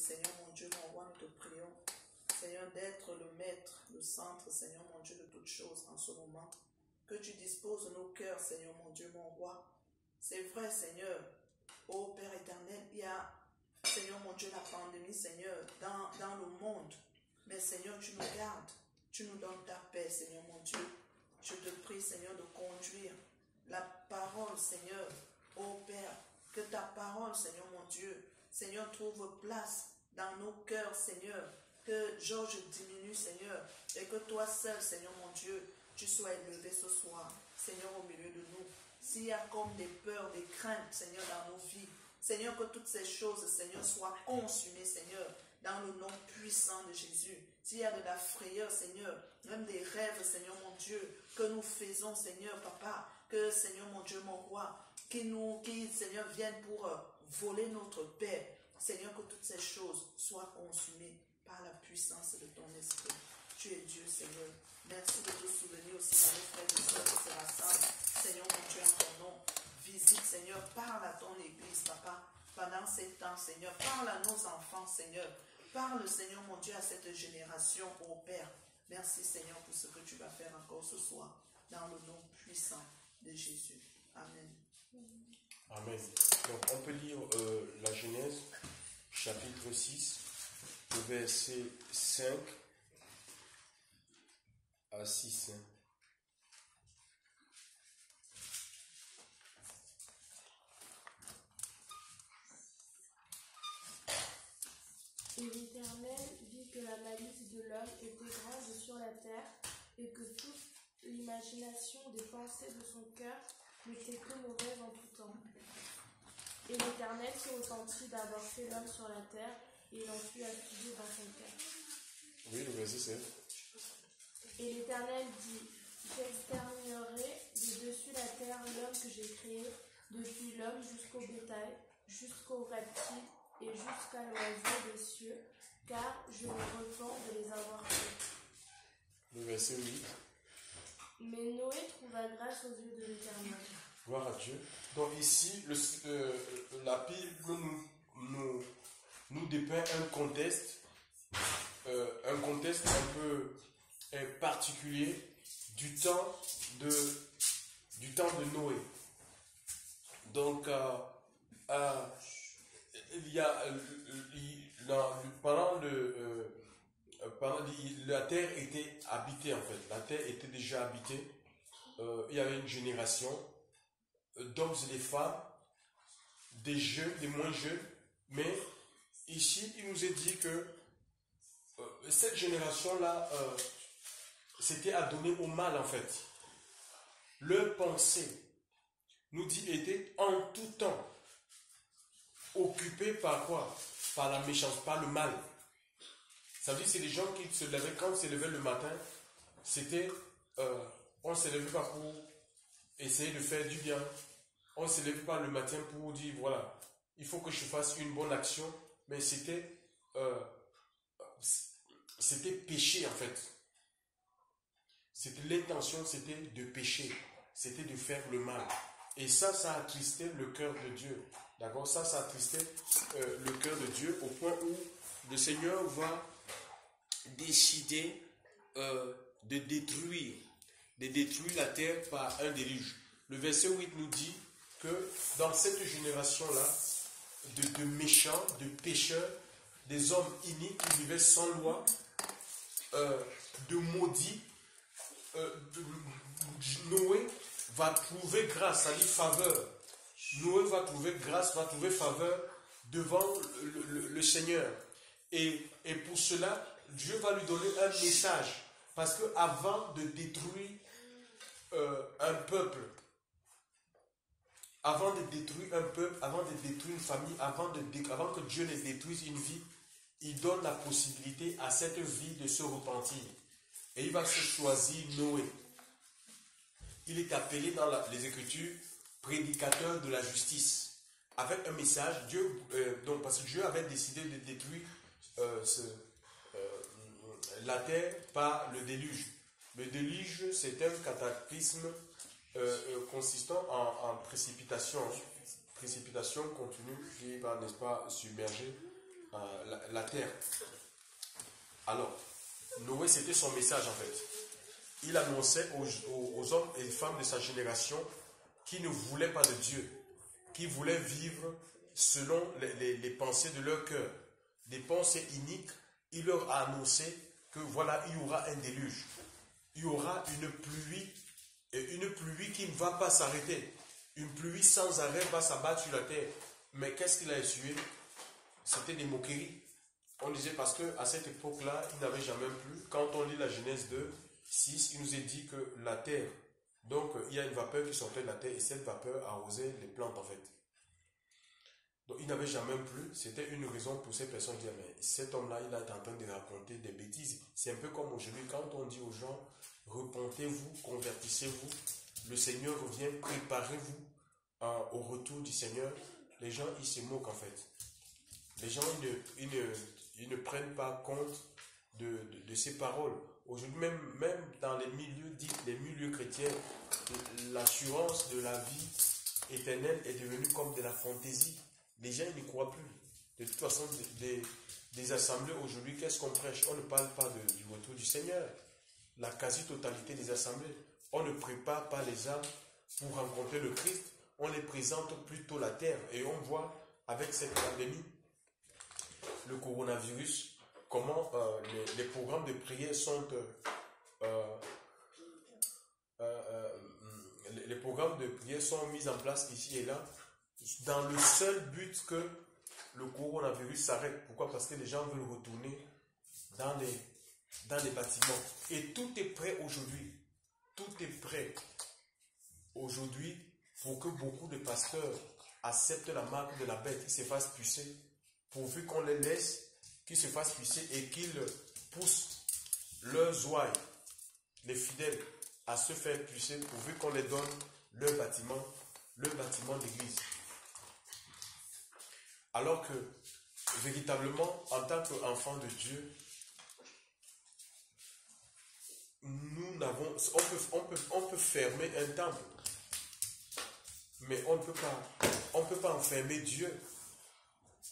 Seigneur mon Dieu, mon roi, nous te prions, Seigneur, d'être le maître, le centre, Seigneur mon Dieu, de toutes choses en ce moment. Que tu disposes de nos cœurs, Seigneur mon Dieu, mon roi. C'est vrai, Seigneur, ô Père éternel, il y a, Seigneur mon Dieu, la pandémie, Seigneur, dans le monde. Mais Seigneur, tu nous gardes, tu nous donnes ta paix, Seigneur mon Dieu. Je te prie, Seigneur, de conduire la parole, Seigneur, ô Père, que ta parole, Seigneur mon Dieu, Seigneur, trouve place dans nos cœurs, Seigneur, que Georges diminue, Seigneur, et que toi seul, Seigneur mon Dieu, tu sois élevé ce soir, Seigneur, au milieu de nous. S'il y a comme des peurs, des craintes, Seigneur, dans nos vies, Seigneur, que toutes ces choses, Seigneur, soient consumées, Seigneur, dans le nom puissant de Jésus. S'il y a de la frayeur, Seigneur, même des rêves, Seigneur mon Dieu, que nous faisons, Seigneur, Papa, que, Seigneur mon Dieu, mon roi, qui, Seigneur, viennent pour voler notre paix. Seigneur, que toutes ces choses soient consumées par la puissance de ton esprit. Tu es Dieu, Seigneur. Merci de te souvenir aussi de nos frères et sœurs qui se rassemblent. Seigneur, mon Dieu, en ton nom. Visite, Seigneur, parle à ton Église, Papa, pendant ces temps, Seigneur. Parle à nos enfants, Seigneur. Parle, Seigneur, mon Dieu, à cette génération, ô Père. Merci, Seigneur, pour ce que tu vas faire encore ce soir, dans le nom puissant de Jésus. Amen. Amen. Donc, on peut lire la Genèse, chapitre 6, le verset 5 à 6. Et l'Éternel vit que la malice de l'homme était grande sur la terre, et que toute l'imagination des pensées de son cœur n'était que mauvaise en tout temps. Et l'Éternel se repentit d'avoir fait l'homme sur la terre, et il en fut affligé dans son cœur. Oui, le verset 7. Et l'Éternel dit, j'exterminerai de dessus la terre l'homme que j'ai créé, depuis l'homme jusqu'au bétail, jusqu'aux reptiles, et jusqu'à l'oiseau des cieux, car je me repens de les avoir faits. Le verset 8. Mais Noé trouva grâce aux yeux de l'Éternel. Gloire à Dieu. Donc ici, la Bible nous dépeint un contexte un peu particulier du temps de Noé. Donc, il y a la terre était habitée en fait. La terre était déjà habitée. Il y avait une génération d'hommes et de femmes, des jeunes, des moins jeunes. Mais ici, il nous est dit que cette génération-là, c'était adonné au mal en fait. Leur pensée, nous dit, était en tout temps occupée par quoi? Par la méchanceté, par le mal. Ça veut dire que c'est des gens qui se levaient, quand ils se levaient le matin, c'était, on ne se levait pas pour essayer de faire du bien. On ne se levait pas le matin pour dire, voilà, il faut que je fasse une bonne action, mais c'était péché en fait. L'intention, c'était de pécher, c'était de faire le mal. Et ça attristait le cœur de Dieu. D'accord? Ça attristait le cœur de Dieu au point où le Seigneur va décider de détruire la terre par un déluge. Le verset 8 nous dit que dans cette génération-là, de méchants, de pécheurs, des hommes iniques qui vivaient sans loi, de maudits, Noé va trouver grâce, c'est-à-dire faveur. Noé va trouver grâce, va trouver faveur devant le Seigneur. Et pour cela, Dieu va lui donner un message. Parce qu'avant de détruire un peuple, avant de détruire une famille, avant que Dieu ne détruise une vie, il donne la possibilité à cette vie de se repentir. Et il va se choisir Noé. Il est appelé dans les Écritures prédicateur de la justice. Avec un message, parce que Dieu avait décidé de détruire la terre par le déluge. Le déluge, c'est un cataclysme consistant en précipitation continue qui va, n'est-ce pas, submerger la terre. Alors, Noé, c'était son message en fait. Il annonçait aux hommes et femmes de sa génération qui ne voulaient pas de Dieu, qui voulaient vivre selon les pensées de leur cœur, des pensées iniques. Il leur a annoncé que voilà, il y aura un déluge. Il y aura une pluie qui ne va pas s'arrêter. Une pluie sans arrêt va s'abattre sur la terre. Mais qu'est-ce qu'il a essuyé? C'était des moqueries. On disait parce qu'à cette époque-là, il n'avait jamais plu. Quand on lit la Genèse 2, 6, il nous est dit que la terre, donc il y a une vapeur qui sortait de la terre et cette vapeur arrosait les plantes en fait. Donc il n'avait jamais plu. C'était une raison pour ces personnes de dire mais cet homme-là, il est en train de raconter des bêtises. C'est un peu comme aujourd'hui quand on dit aux gens repentez-vous, convertissez-vous. Le Seigneur revient, préparez-vous au retour du Seigneur. Les gens, ils se moquent en fait. Les gens, ils ne prennent pas compte de ces paroles. Aujourd'hui, même dans les milieux dits, les milieux chrétiens, l'assurance de la vie éternelle est devenue comme de la fantaisie. Les gens n'y croient plus. De toute façon, des assemblées aujourd'hui, qu'est-ce qu'on prêche? On ne parle pas du retour du Seigneur. La quasi-totalité des assemblées. On ne prépare pas les âmes pour rencontrer le Christ. On les présente plutôt la terre. Et on voit avec cette pandémie, le coronavirus, comment les programmes de prière sont les programmes de prière sont mis en place ici et là dans le seul but que le coronavirus s'arrête. Pourquoi? Parce que les gens veulent retourner dans les bâtiments. Et tout est prêt aujourd'hui. Tout est prêt aujourd'hui pour que beaucoup de pasteurs acceptent la marque de la bête, qu'ils se fassent pucer, pourvu qu'on les laisse, qu'ils se fassent pucer et qu'ils poussent leurs ouailles, les fidèles, à se faire pucer, pourvu qu'on les donne leur bâtiment d'église. Alors que, véritablement, en tant qu'enfants de Dieu, on peut fermer un temple, mais on ne peut pas enfermer Dieu,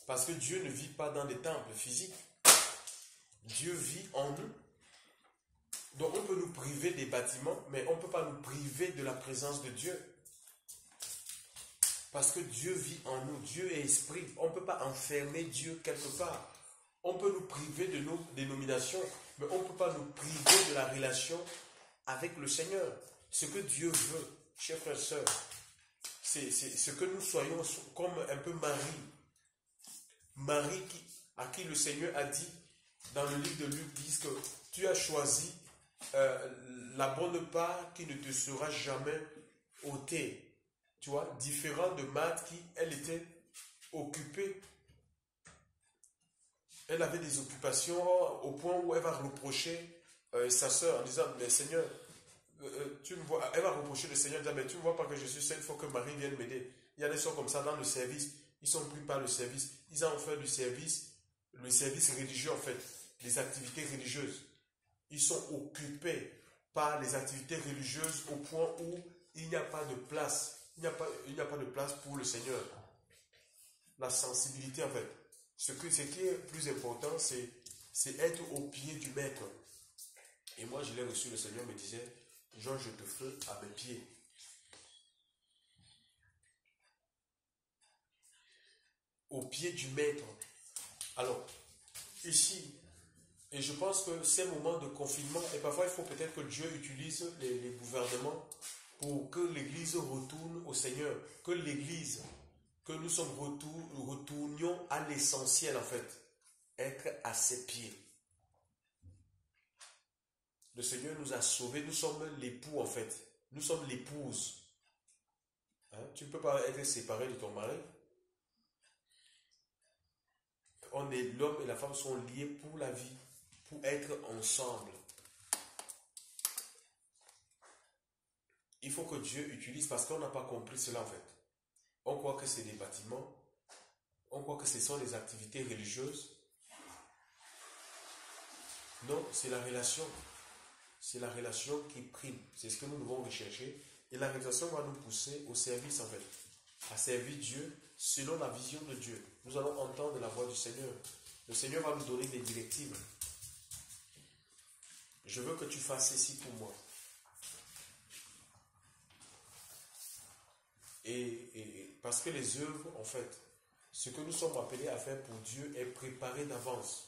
parce que Dieu ne vit pas dans des temples physiques. Dieu vit en nous. Donc on peut nous priver des bâtiments, mais on ne peut pas nous priver de la présence de Dieu. Parce que Dieu vit en nous, Dieu est esprit. On ne peut pas enfermer Dieu quelque part. On peut nous priver de nos dénominations, mais on ne peut pas nous priver de la relation avec le Seigneur. Ce que Dieu veut, chers frères et sœurs, c'est ce que nous soyons comme un peu Marie à qui le Seigneur a dit, dans le livre de Luc, dit que tu as choisi la bonne part qui ne te sera jamais ôtée. Tu vois, différent de Marthe qui, elle était occupée. Elle avait des occupations au point où elle va reprocher sa soeur en disant, mais Seigneur, tu me vois, elle va reprocher le Seigneur en disant, mais tu ne vois pas que je suis seule, il faut que Marie vienne m'aider. Il y a des gens comme ça dans le service, ils sont pris par le service, ils ont fait le service religieux en fait, les activités religieuses. Ils sont occupés par les activités religieuses au point où il n'y a pas de place. Il n'y a pas de place pour le Seigneur. La sensibilité en fait. Ce qui est plus important, c'est être au pied du Maître. Et moi, je l'ai reçu, le Seigneur me disait, Jean, je te fais à mes pieds. Au pied du Maître. Alors, ici, et je pense que ces moments de confinement, et parfois il faut peut-être que Dieu utilise les gouvernements pour que l'Église retourne au Seigneur, que l'Église, que nous retournions à l'essentiel en fait, être à ses pieds. Le Seigneur nous a sauvés, nous sommes l'époux en fait, nous sommes l'épouse. Hein? Tu ne peux pas être séparé de ton mari. L'homme et la femme sont liés pour la vie, pour être ensemble. Il faut que Dieu utilise, parce qu'on n'a pas compris cela en fait. On croit que c'est des bâtiments, on croit que ce sont des activités religieuses. Non, c'est la relation. C'est la relation qui prime. C'est ce que nous devons rechercher. Et la relation va nous pousser au service en fait. À servir Dieu selon la vision de Dieu. Nous allons entendre la voix du Seigneur. Le Seigneur va nous donner des directives. Je veux que tu fasses ceci pour moi. Et parce que les œuvres, en fait, ce que nous sommes appelés à faire pour Dieu est préparé d'avance.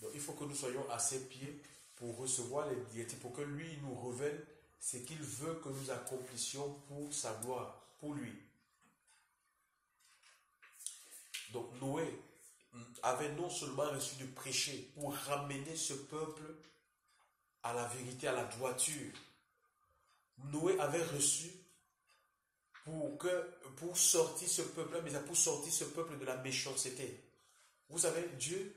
Donc il faut que nous soyons à ses pieds pour recevoir les directives, pour que lui nous révèle ce qu'il veut que nous accomplissions pour sa gloire, pour lui. Donc Noé avait non seulement reçu de prêcher pour ramener ce peuple à la vérité, à la droiture. Noé avait reçu pour sortir ce peuple, mais pour sortir ce peuple de la méchanceté. Vous savez, Dieu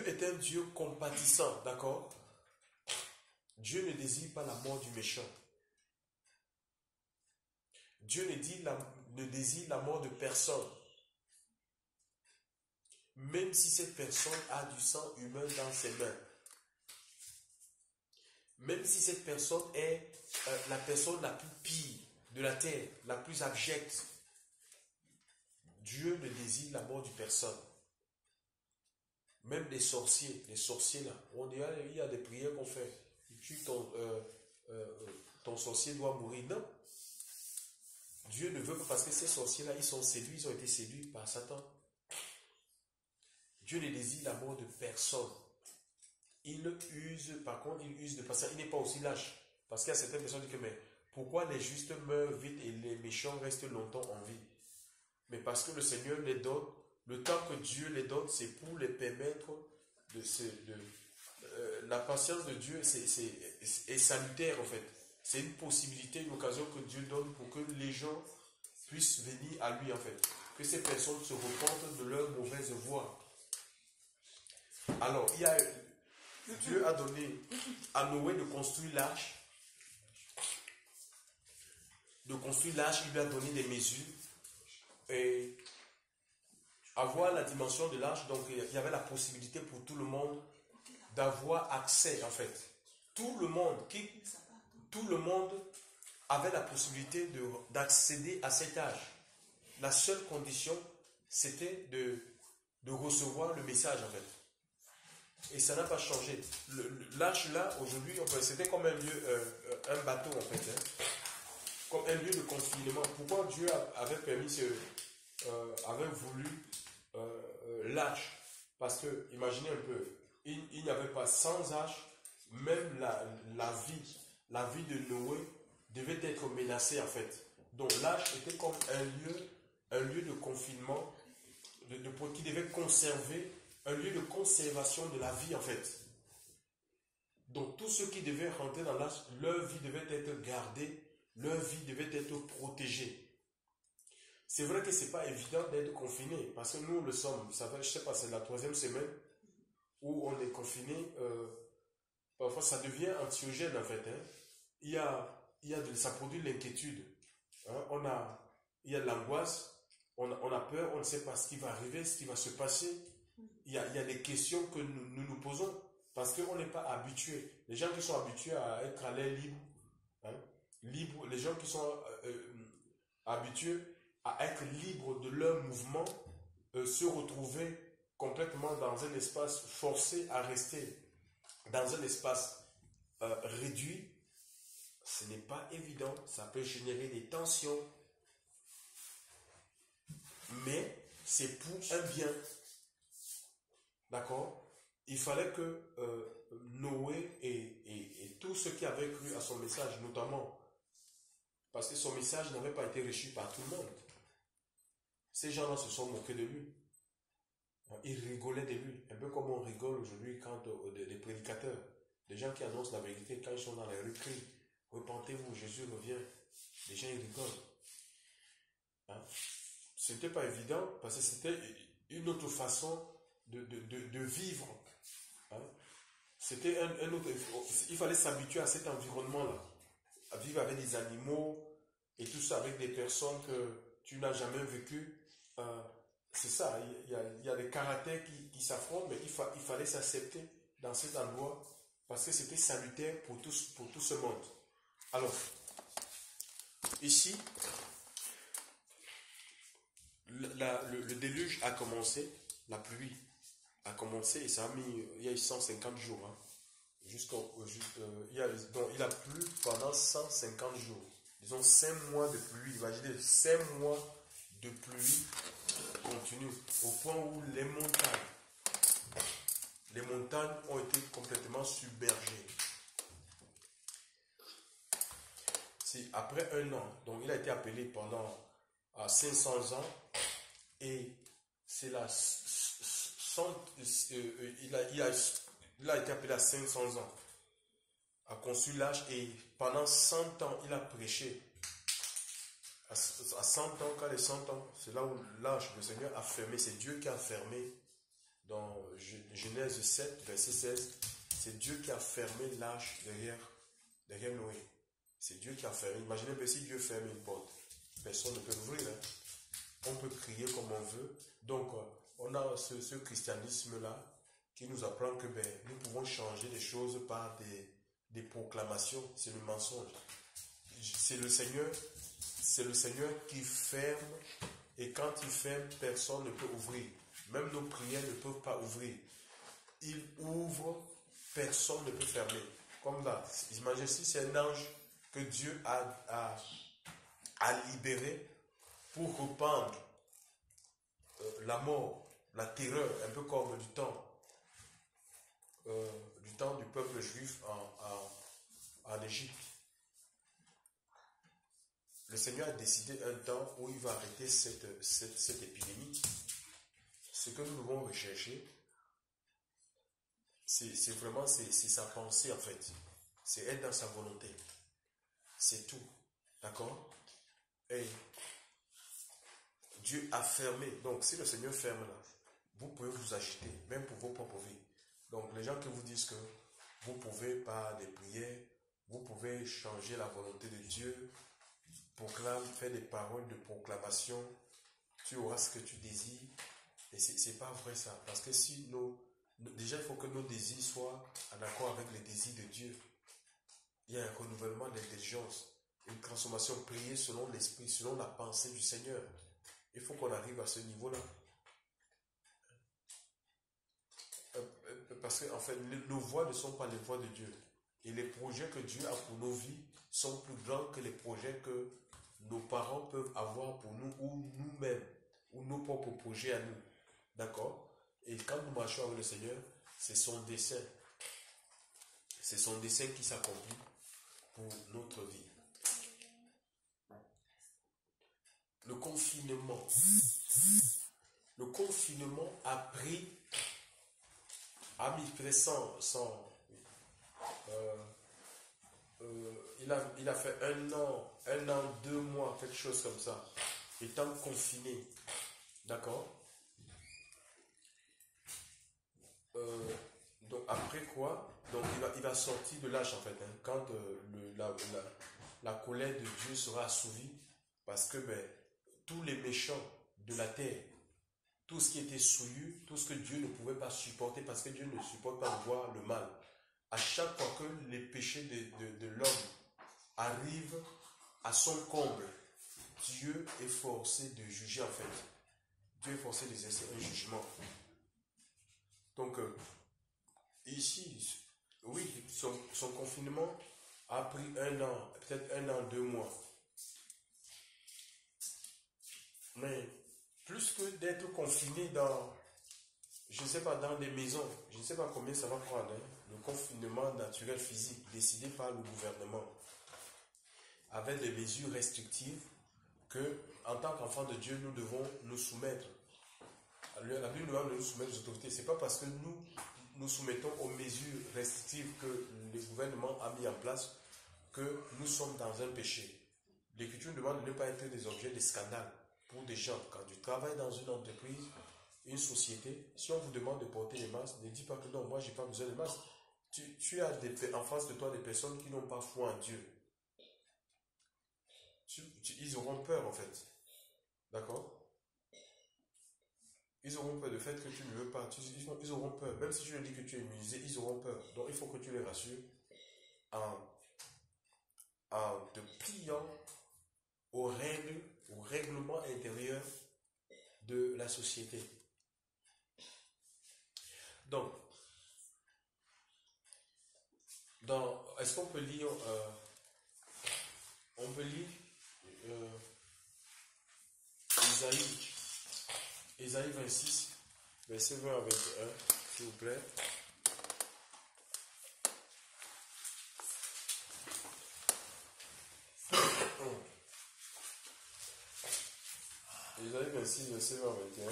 est un Dieu compatissant, d'accord? Dieu ne désire pas la mort du méchant. Dieu ne désire la mort de personne. Même si cette personne a du sang humain dans ses mains. Même si cette personne est la personne la plus pire de la terre, la plus abjecte. Dieu ne désire la mort d'une personne. Même les sorciers là, il y a des prières qu'on fait. Ton sorcier doit mourir. Non. Dieu ne veut pas, parce que ces sorciers-là, ils ont été séduits par Satan. Dieu ne désire la mort de personne. Il use de patience. Il n'est pas aussi lâche. Parce qu'il y a certaines personnes qui disent, mais pourquoi les justes meurent vite et les méchants restent longtemps en vie? Mais parce que le Seigneur les donne, le temps que Dieu les donne, c'est pour les permettre la patience de Dieu est salutaire en fait. C'est une possibilité, une occasion que Dieu donne pour que les gens puissent venir à lui en fait. Que ces personnes se repentent de leur mauvaise voie. Alors, Dieu a donné à Noé de construire l'arche. Il lui a donné des mesures. Et avoir la dimension de l'arche, donc il y avait la possibilité pour tout le monde d'avoir accès en fait. Tout le monde avait la possibilité d'accéder à cet arche. La seule condition, c'était de recevoir le message en fait. Et ça n'a pas changé. L'arche là, aujourd'hui, c'était comme un bateau en fait. Comme un lieu de confinement. Pourquoi Dieu avait voulu l'arche? Parce que, imaginez un peu, il n'y avait pas sans arche, même la vie de Noé devait être menacée en fait. Donc l'arche était comme un lieu de confinement qui devait conserver, un lieu de conservation de la vie en fait. Donc tous ceux qui devaient rentrer dans l'arche, leur vie devait être gardée, leur vie devait être protégée. C'est vrai que ce n'est pas évident d'être confiné, parce que nous le sommes. Ça fait, je ne sais pas, c'est la 3e semaine où on est confiné. Parfois ça devient anxiogène en fait. Ça produit l'inquiétude. Il y a de l'angoisse, on a peur, on ne sait pas ce qui va arriver, ce qui va se passer. Il y a des questions que nous posons parce qu'on n'est pas habitués. Les gens qui sont habitués à être à l'air libre, les gens qui sont habitués à être libres de leur mouvement, se retrouver complètement dans un espace forcé à rester dans un espace réduit, ce n'est pas évident. Ça peut générer des tensions, mais c'est pour un bien. D'accord? Il fallait que Noé et tous ceux qui avaient cru à son message, notamment, parce que son message n'avait pas été reçu par tout le monde. Ces gens-là se sont moqués de lui. Ils rigolaient de lui. Un peu comme on rigole aujourd'hui quand des prédicateurs, des gens qui annoncent la vérité, quand ils sont dans les rues, crient, repentez-vous, Jésus revient. Les gens ils rigolent. Ce n'était pas évident parce que c'était une autre façon de vivre. C'était un autre. Il fallait s'habituer à cet environnement-là. À vivre avec des animaux et tout ça, avec des personnes que tu n'as jamais vécues. C'est ça, il y a des caractères qui s'affrontent, mais il fallait s'accepter dans cet endroit parce que c'était salutaire pour tout ce monde. Alors, ici, le déluge a commencé, la pluie a commencé et ça a mis, il y a eu 150 jours. Hein, il a plu pendant 150 jours. Disons 5 mois de pluie. Imaginez 5 mois de pluie continue au point où les montagnes ont été complètement submergées. Après un an, donc il a été appelé pendant 500 ans et c'est là, il a été appelé à 500 ans, a conçu l'âge et pendant 100 ans, il a prêché. À 100 ans, quand les 100 ans, c'est là où l'âge, le Seigneur a fermé, c'est Dieu qui a fermé. Dans Genèse 7, verset 16, c'est Dieu qui a fermé l'âge derrière Noé. C'est Dieu qui a fermé. Imaginez que si Dieu ferme une porte, personne ne peut l'ouvrir. Hein. On peut crier comme on veut. Donc, on a ce christianisme-là qui nous apprend que nous pouvons changer les choses par des proclamations. C'est le mensonge. C'est le Seigneur qui ferme et quand il ferme, personne ne peut ouvrir. Même nos prières ne peuvent pas ouvrir. Il ouvre, personne ne peut fermer. Comme là, imaginez si c'est un ange que Dieu a libéré pour répandre la mort, la terreur, un peu comme du temps du peuple juif en Égypte. Le Seigneur a décidé un temps où il va arrêter cette épidémie. Ce que nous devons rechercher, c'est vraiment sa pensée en fait. C'est être dans sa volonté. C'est tout. D'accord? Et Dieu a fermé. Donc si le Seigneur ferme là, vous pouvez vous agiter, même pour vos propres vies. Donc les gens qui vous disent que vous pouvez par des prières, vous pouvez changer la volonté de Dieu, faire des paroles de proclamation, tu auras ce que tu désires. Et c'est pas vrai ça. Parce que si déjà il faut que nos désirs soient en accord avec les désirs de Dieu. Il y a un renouvellement d'intelligence, une transformation, priée selon l'esprit, selon la pensée du Seigneur. Il faut qu'on arrive à ce niveau-là. Parce que en fait, nos voies ne sont pas les voies de Dieu. Et les projets que Dieu a pour nos vies sont plus grands que les projets que nos parents peuvent avoir pour nous ou nous-mêmes, ou nos propres projets à nous. D'accord? Et quand nous marchons avec le Seigneur, c'est son dessein. C'est son dessein qui s'accomplit pour notre vie. Le confinement a mis pressant. Il a fait un an, 2 mois, quelque chose comme ça, étant confiné. D'accord? Donc après quoi? Donc il va sortir de l'âge en fait, hein, quand la colère de Dieu sera assouvie, parce que tous les méchants de la terre, tout ce qui était souillure, tout ce que Dieu ne pouvait pas supporter, parce que Dieu ne supporte pas de voir le mal. À chaque fois que les péchés de l'homme arrivent à son comble, Dieu est forcé de juger en fait. Dieu est forcé d'exercer un jugement. Donc, ici, oui, son confinement a pris 1 an, peut-être 1 an, 2 mois. Mais plus que d'être confiné dans, je ne sais pas, dans des maisons, je ne sais pas combien ça va prendre, hein, le confinement naturel physique décidé par le gouvernement, avec des mesures restrictives que, en tant qu'enfants de Dieu, nous devons nous soumettre. La Bible nous demande de nous soumettre aux autorités. Ce n'est pas parce que nous soumettons aux mesures restrictives que le gouvernement a mis en place que nous sommes dans un péché. L'Écriture nous demande de ne pas être des objets de scandale pour des gens. Quand tu travailles dans une entreprise, une société, si on vous demande de porter les masques, ne dis pas que non, moi je n'ai pas besoin de masques. Tu as en face de toi des personnes qui n'ont pas foi en Dieu. Ils auront peur en fait. D'accord? Ils auront peur du fait que tu ne veux pas. Ils auront peur. Même si tu leur dis que tu es immunisé, ils auront peur. Donc il faut que tu les rassures en te pliant aux règlements intérieurs la société. Donc, est-ce qu'on peut lire, on peut lire Ésaïe 26, verset 20 à 21, s'il vous plaît. Ésaïe 26, verset 20 à 21.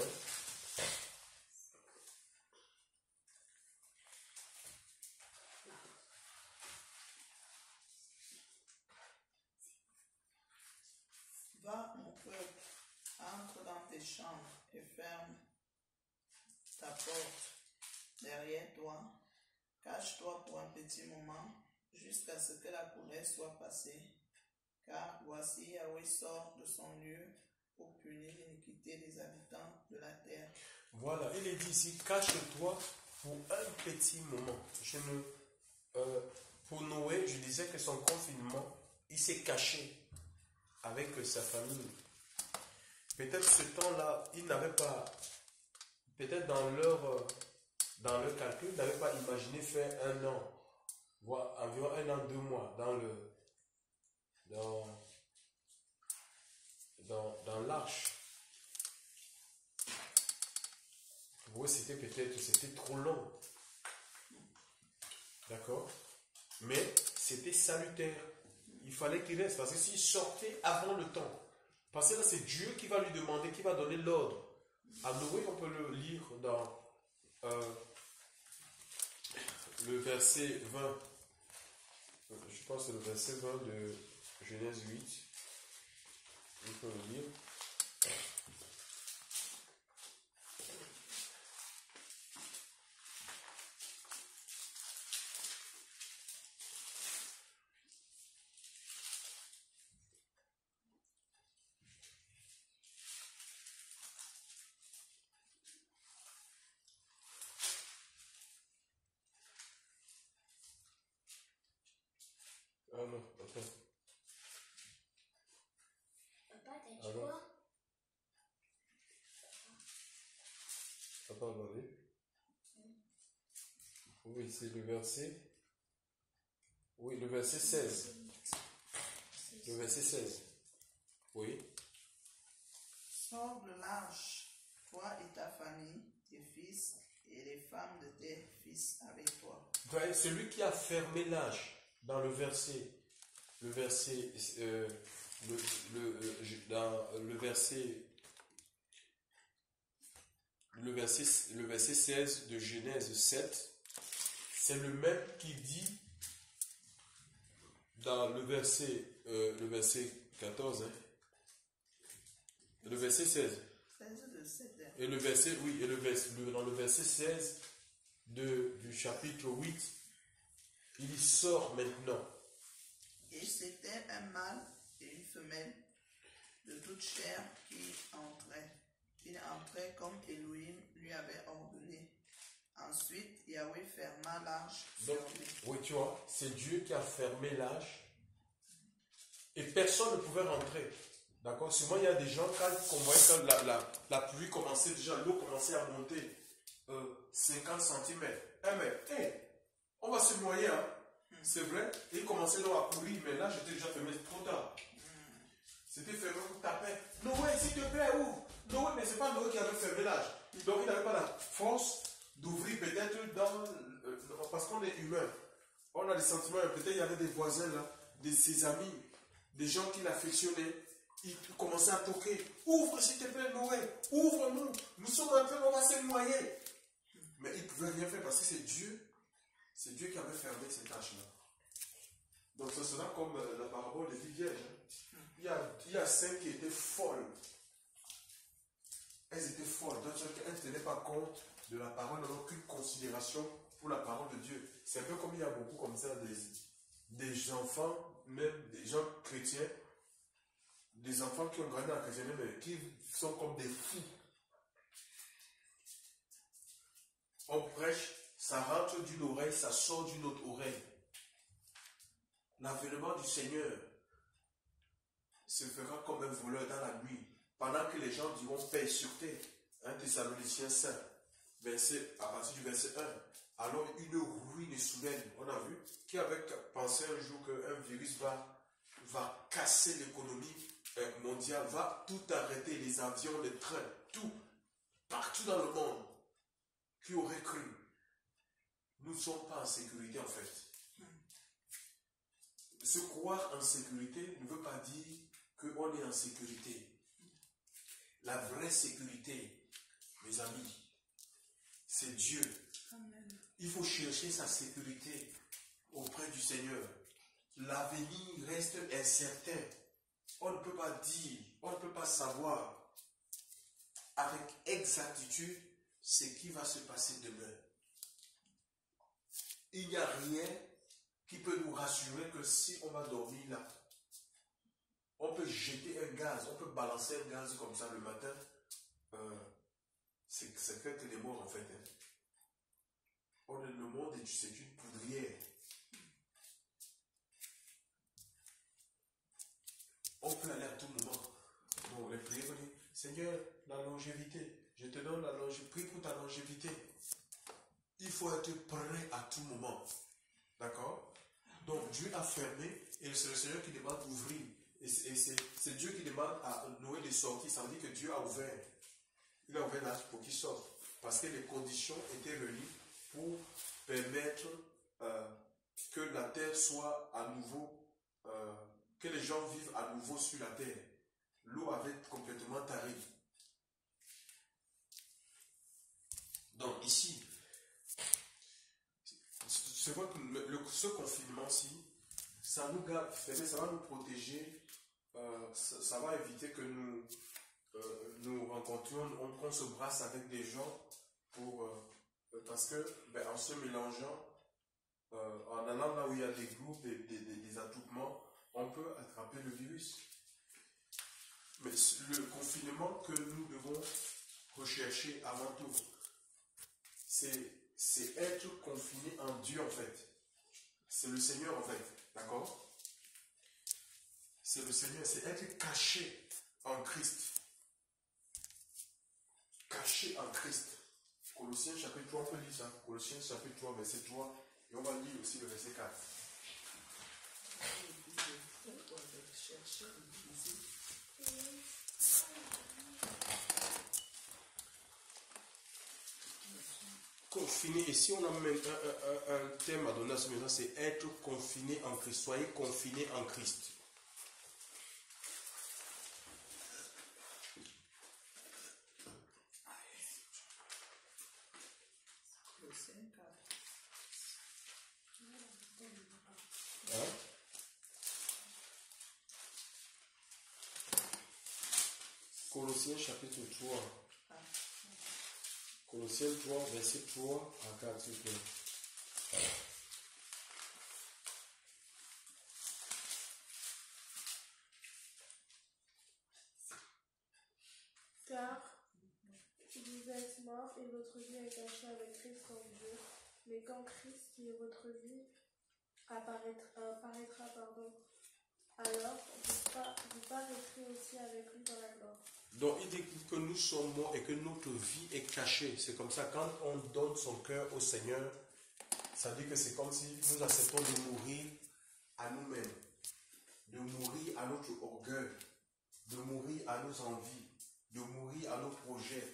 Va, mon peuple, entre dans tes chambres et ferme ta porte derrière toi. Cache-toi pour un petit moment, jusqu'à ce que la colère soit passée. Car voici, Yahweh sort de son lieu pour punir l'iniquité des habitants de la terre. Voilà, il est dit ici, cache-toi pour un petit moment. Pour Noé, je disais que son confinement, il s'est caché avec sa famille. Peut-être ce temps-là, ils n'avaient pas, peut-être dans leur calcul, ils n'avaient pas imaginé faire 1 an, voire environ 1 an, 2 mois dans l'arche. Pour eux, c'était trop long. D'accord? Mais c'était salutaire. Il fallait qu'il reste, parce que s'il sortait avant le temps, parce que là c'est Dieu qui va lui demander, qui va donner l'ordre. À Noé, on peut le lire dans le verset 20. Je pense que c'est le verset 20 de Genèse 8. On peut le lire. Ah non, attends. Papa, t'as dit Ah non. quoi? Attendez. Oui, c'est le verset. Oui, le verset 16. Le verset 16. Oui. Sors de l'arche, toi et ta famille, tes fils et les femmes de tes fils avec toi. Ouais, celui qui a fermé l'âge dans le verset 16 de Genèse 7, c'est le même qui dit dans le verset 14, hein, le verset 16. 16 de 7. Et le verset, oui, dans le verset 16 du chapitre 8, il sort maintenant. Et c'était un mâle et une femelle de toute chair qui entraient. Il entrait comme Elohim lui avait ordonné. Ensuite, Yahweh ferma l'arche sur Donc, lui. oui, tu vois, c'est Dieu qui a fermé l'arche et personne ne pouvait rentrer. D'accord? Souvent, il y a des gens, quand la pluie commençait déjà, l'eau commençait à monter 50 cm. Eh mais, hey, on va se noyer, hein? C'est vrai? Et il commençait donc à courir, mais là, j'étais déjà fermé trop tard. C'était fermé pour taper. Noé, s'il te plaît, ouvre. Noé, mais c'est pas Noé qui avait fermé l'âge. Donc, il n'avait pas la force d'ouvrir peut-être parce qu'on est humain. On a des sentiments, peut-être il y avait des voisins là, de ses amis, des gens qui l'affectionnaient. Ils commençaient à toquer. Ouvre s'il te plaît, Noé. Ouvre-nous. Nous sommes en train, on va se noyer. Mais ils ne pouvaient rien faire parce que c'est Dieu. C'est Dieu qui avait fermé cette tâche-là. Donc ce sera comme la parabole des 10 vierges. Il y a 5 qui étaient folles. Elles étaient folles. Donc elles ne tenaient pas compte de la parole, n'ont aucune considération pour la parole de Dieu. C'est un peu comme il y a beaucoup comme ça des enfants, même des gens chrétiens, des enfants qui ont grandi dans la chrétienté, mais qui sont comme des fous. On prêche, ça rentre d'une oreille, ça sort d'une autre oreille. L'avènement du Seigneur se fera comme un voleur dans la nuit, pendant que les gens diront paix sur terre. 1 Thessaloniciens 5, à partir du verset 1. Alors une ruine soudaine, on a vu, qui avait pensé un jour qu'un virus va casser l'économie mondiale, va tout arrêter, les avions, les trains, tout, partout dans le monde, qui aurait cru. Nous ne sommes pas en sécurité en fait. Se croire en sécurité ne veut pas dire qu'on est en sécurité. La vraie sécurité, mes amis, c'est Dieu. Amen. Il faut chercher sa sécurité auprès du Seigneur. L'avenir reste incertain. On ne peut pas dire, on ne peut pas savoir avec exactitude ce qui va se passer demain. Il n'y a rien qui peut nous rassurer que si on va dormir là, on peut jeter un gaz, on peut balancer un gaz comme ça le matin. C'est que les morts en fait. Le monde c'est une poudrière. On peut aller à tout moment. Bon, les prières, Seigneur, la longévité, je te donne la longévité, prie pour ta longévité. Il faut être prêt à tout moment. D'accord? Donc Dieu a fermé et c'est le Seigneur qui demande d'ouvrir. Et c'est Dieu qui demande à Noé de sortir. Ça veut dire que Dieu a ouvert. Il a ouvert l'âge pour qu'il sorte. Parce que les conditions étaient réunies pour permettre que la terre soit à nouveau, que les gens vivent à nouveau sur la terre. L'eau avait complètement taré. Donc ici, c'est vrai que ce confinement-ci, ça nous garde, ça va nous protéger, ça va éviter que nous rencontrions, qu'on se brasse avec des gens parce que en se mélangeant, en allant là où il y a des groupes, des attroupements, on peut attraper le virus. Mais le confinement que nous devons rechercher avant tout, c'est être confiné en Dieu en fait. C'est le Seigneur en fait. D'accord? C'est le Seigneur, c'est être caché en Christ. Caché en Christ. Colossiens chapitre 3, on peut lire ça. Colossiens chapitre 3, verset 3. Et on va lire aussi le verset 4. Confiné, et si on a même un thème à donner à ce moment, c'est être confiné en Christ. Soyez confinés en Christ. Colossiens chapitre 3. Colossiens 3, verset 3 à 4. Car vous êtes morts et votre vie est cachée avec Christ en Dieu. Mais quand Christ, qui est votre vie, paraîtra, alors vous paraîtrez aussi avec lui dans la gloire. Donc il dit que nous sommes morts et que notre vie est cachée. C'est comme ça, quand on donne son cœur au Seigneur, ça dit que c'est comme si nous acceptons de mourir à nous-mêmes, de mourir à notre orgueil, de mourir à nos envies, de mourir à nos projets,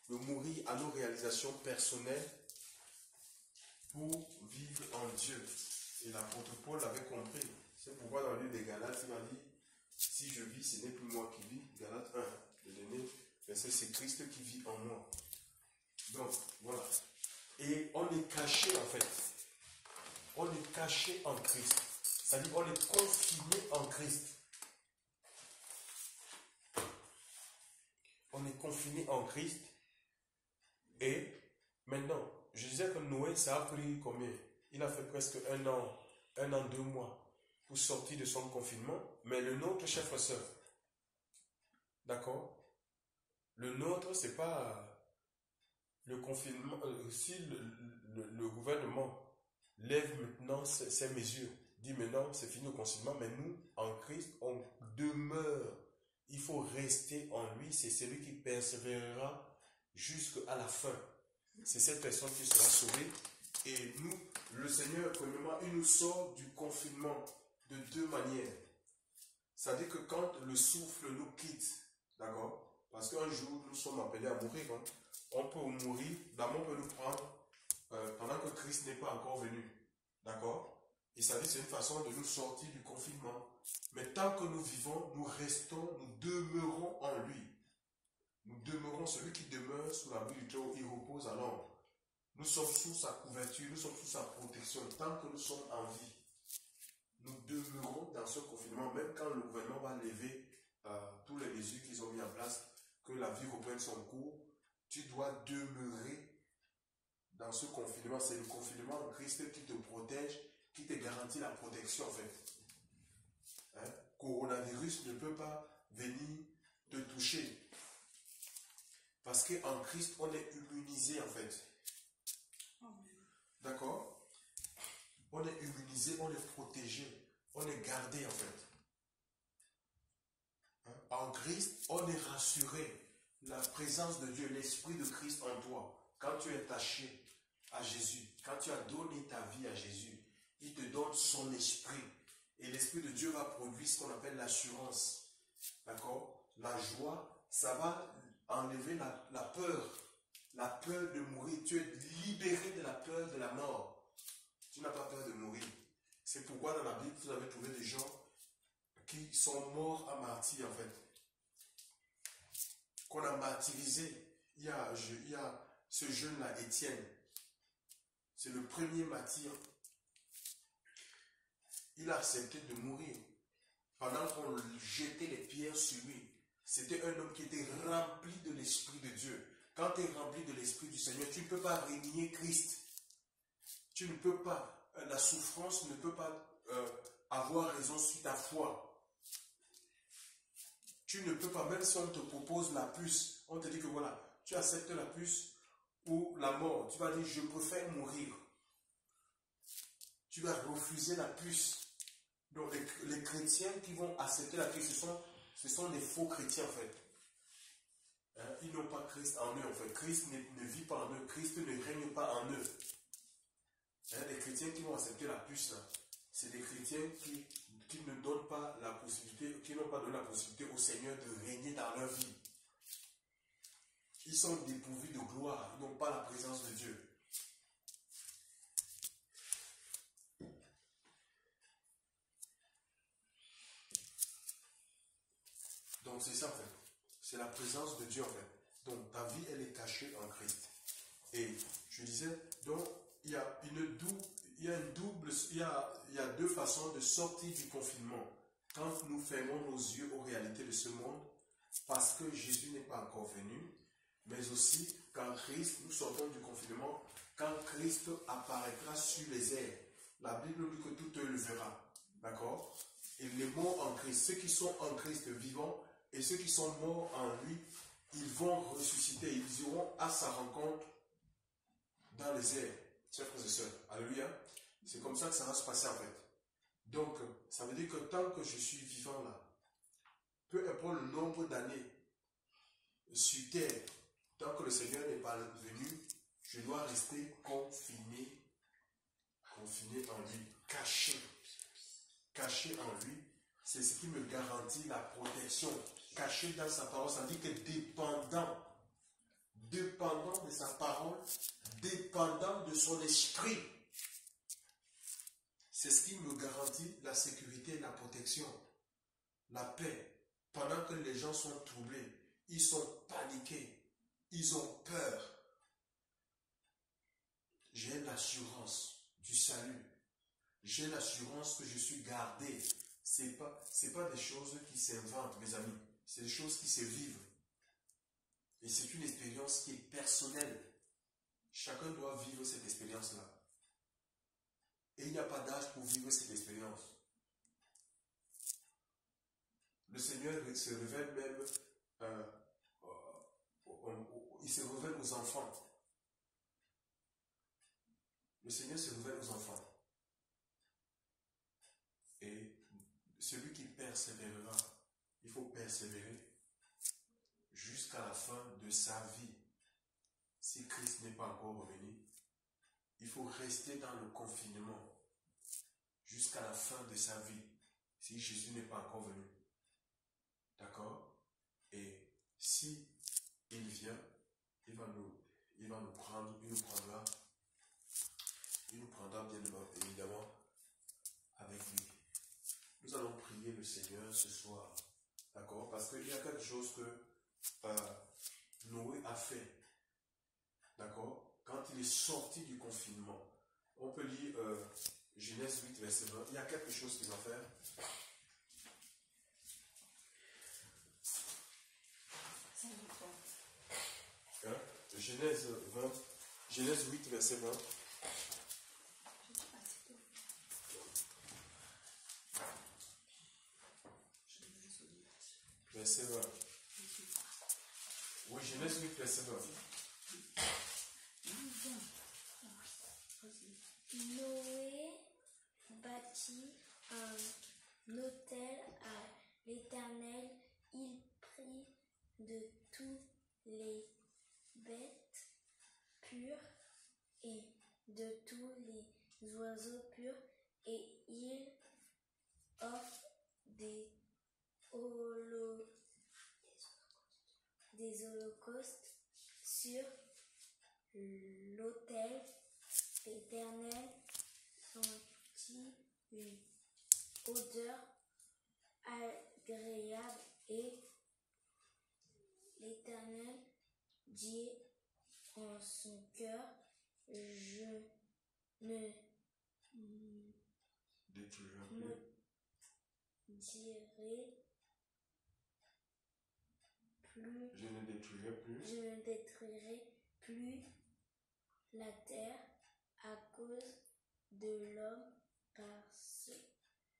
de mourir à nos réalisations personnelles pour vivre en Dieu. Et l'apôtre Paul l'avait compris. C'est pourquoi dans le livre des Galates, il m'a dit, si je vis, ce n'est plus moi qui vis. Galates 1. C'est Christ qui vit en moi. Donc, voilà. Et on est caché en fait. On est caché en Christ. C'est-à-dire on est confiné en Christ. On est confiné en Christ. Et maintenant, je disais que Noé, ça a pris combien? Il a fait presque un an, 2 mois pour sortir de son confinement. Mais le nôtre, chers frères et sœurs, d'accord? Le nôtre, c'est pas le confinement. Si le gouvernement lève maintenant ces mesures, dit maintenant c'est fini le confinement, mais nous, en Christ, on demeure. Il faut rester en lui. C'est celui qui persévérera jusqu'à la fin. C'est cette personne qui sera sauvée. Et nous, le Seigneur, premièrement, il nous sort du confinement de deux manières. C'est-à-dire que quand le souffle nous quitte, d'accord? Parce qu'un jour, nous sommes appelés à mourir. Hein. On peut mourir, l'amour peut nous prendre pendant que Christ n'est pas encore venu. D'accord? Et ça dit c'est une façon de nous sortir du confinement. Mais tant que nous vivons, nous restons, nous demeurons en lui. Nous demeurons, celui qui demeure sous l'abri du Très-Haut, il repose à l'ombre. Nous sommes sous sa couverture, nous sommes sous sa protection. Tant que nous sommes en vie, nous demeurons dans ce confinement, même quand le gouvernement va lever toutes les mesures qu'ils ont mis en place, que la vie reprenne son cours, tu dois demeurer dans ce confinement. C'est le confinement en Christ qui te protège, qui te garantit la protection en fait. Hein? Coronavirus ne peut pas venir te toucher. Parce qu'en Christ, on est immunisé en fait. D'accord? On est immunisé, on est protégé, on est gardé en fait. Hein? En Christ, on est rassuré. La présence de Dieu, l'Esprit de Christ en toi, quand tu es attaché à Jésus, quand tu as donné ta vie à Jésus, il te donne son esprit. Et l'Esprit de Dieu va produire ce qu'on appelle l'assurance. D'accord? La joie, ça va enlever la peur. La peur de mourir. Tu es libéré de la peur de la mort. Tu n'as pas peur de mourir. C'est pourquoi dans la Bible, vous avez trouvé des gens qui sont morts à martyr en fait. Qu'on a martyrisé. Il y a ce jeune-là, Étienne. C'est le premier martyr. Il a accepté de mourir. Pendant qu'on jetait les pierres sur lui. C'était un homme qui était rempli de l'Esprit de Dieu. Quand tu es rempli de l'Esprit du Seigneur, tu ne peux pas renier Christ. Tu ne peux pas. La souffrance ne peut pas avoir raison sur ta foi. Tu ne peux pas, même si on te propose la puce, on te dit que voilà, tu acceptes la puce ou la mort. Tu vas dire, je préfère mourir. Tu vas refuser la puce. Donc les chrétiens qui vont accepter la puce, ce sont des faux chrétiens en fait. Hein? Ils n'ont pas Christ en eux en fait. Christ ne vit pas en eux. Christ ne règne pas en eux. Hein? Les chrétiens qui vont accepter la puce, c'est des chrétiens qui ne donnent pas la possibilité, qui n'ont pas donné la possibilité au Seigneur de régner dans leur vie. Ils sont dépourvus de gloire. Ils n'ont pas la présence de Dieu. Donc c'est ça en fait. C'est la présence de Dieu en fait. Donc ta vie elle est cachée en Christ. Et je disais, donc il y a deux façons de sortir du confinement. Quand nous fermons nos yeux aux réalités de ce monde, parce que Jésus n'est pas encore venu, mais aussi quand Christ, nous sortons du confinement, quand Christ apparaîtra sur les airs. La Bible dit que tout œil le verra. D'accord? Et les morts en Christ, ceux qui sont en Christ vivants, et ceux qui sont morts en lui, ils vont ressusciter, ils iront à sa rencontre dans les airs. Chers frères et sœurs, alléluia. C'est comme ça que ça va se passer en fait. Donc, ça veut dire que tant que je suis vivant là, peu importe le nombre d'années sur terre, tant que le Seigneur n'est pas venu, je dois rester confiné en lui, caché en lui. C'est ce qui me garantit la protection. Caché dans sa parole, ça dit que dépendant de sa parole, dépendant de son esprit. C'est ce qui me garantit la sécurité, la protection, la paix. Pendant que les gens sont troublés, ils sont paniqués, ils ont peur. J'ai l'assurance du salut. J'ai l'assurance que je suis gardé. Ce n'est pas des choses qui s'inventent, mes amis. C'est des choses qui se vivent. Et c'est une expérience qui est personnelle. Chacun doit vivre cette expérience-là. Et il n'y a pas d'âge pour vivre cette expérience. Le Seigneur se révèle même, il se révèle aux enfants. Le Seigneur se révèle aux enfants. Et celui qui persévérera, il faut persévérer jusqu'à la fin de sa vie. si Christ n'est pas encore revenu, il faut rester dans le confinement jusqu'à la fin de sa vie, si Jésus n'est pas encore venu. D'accord? Et si il vient, il nous prendra bien évidemment avec lui. Nous allons prier le Seigneur ce soir. D'accord? Parce qu'il y a quelque chose que Noé a fait. D'accord? Quand il est sorti du confinement, on peut lire Genèse 8, verset 20. Il y a quelque chose qu'il va faire. Hein? Genèse 8, verset 20. Verset 20. Oui, Genèse 8, verset 20. Noé bâtit un autel à l'Éternel. Il prit de tous les bêtes pures et de tous les oiseaux purs, et il offre des holocaustes sur l'autel. L'Éternel sentit une odeur agréable, et l'Éternel dit en son cœur: je ne détruirai plus la terre à cause de l'homme,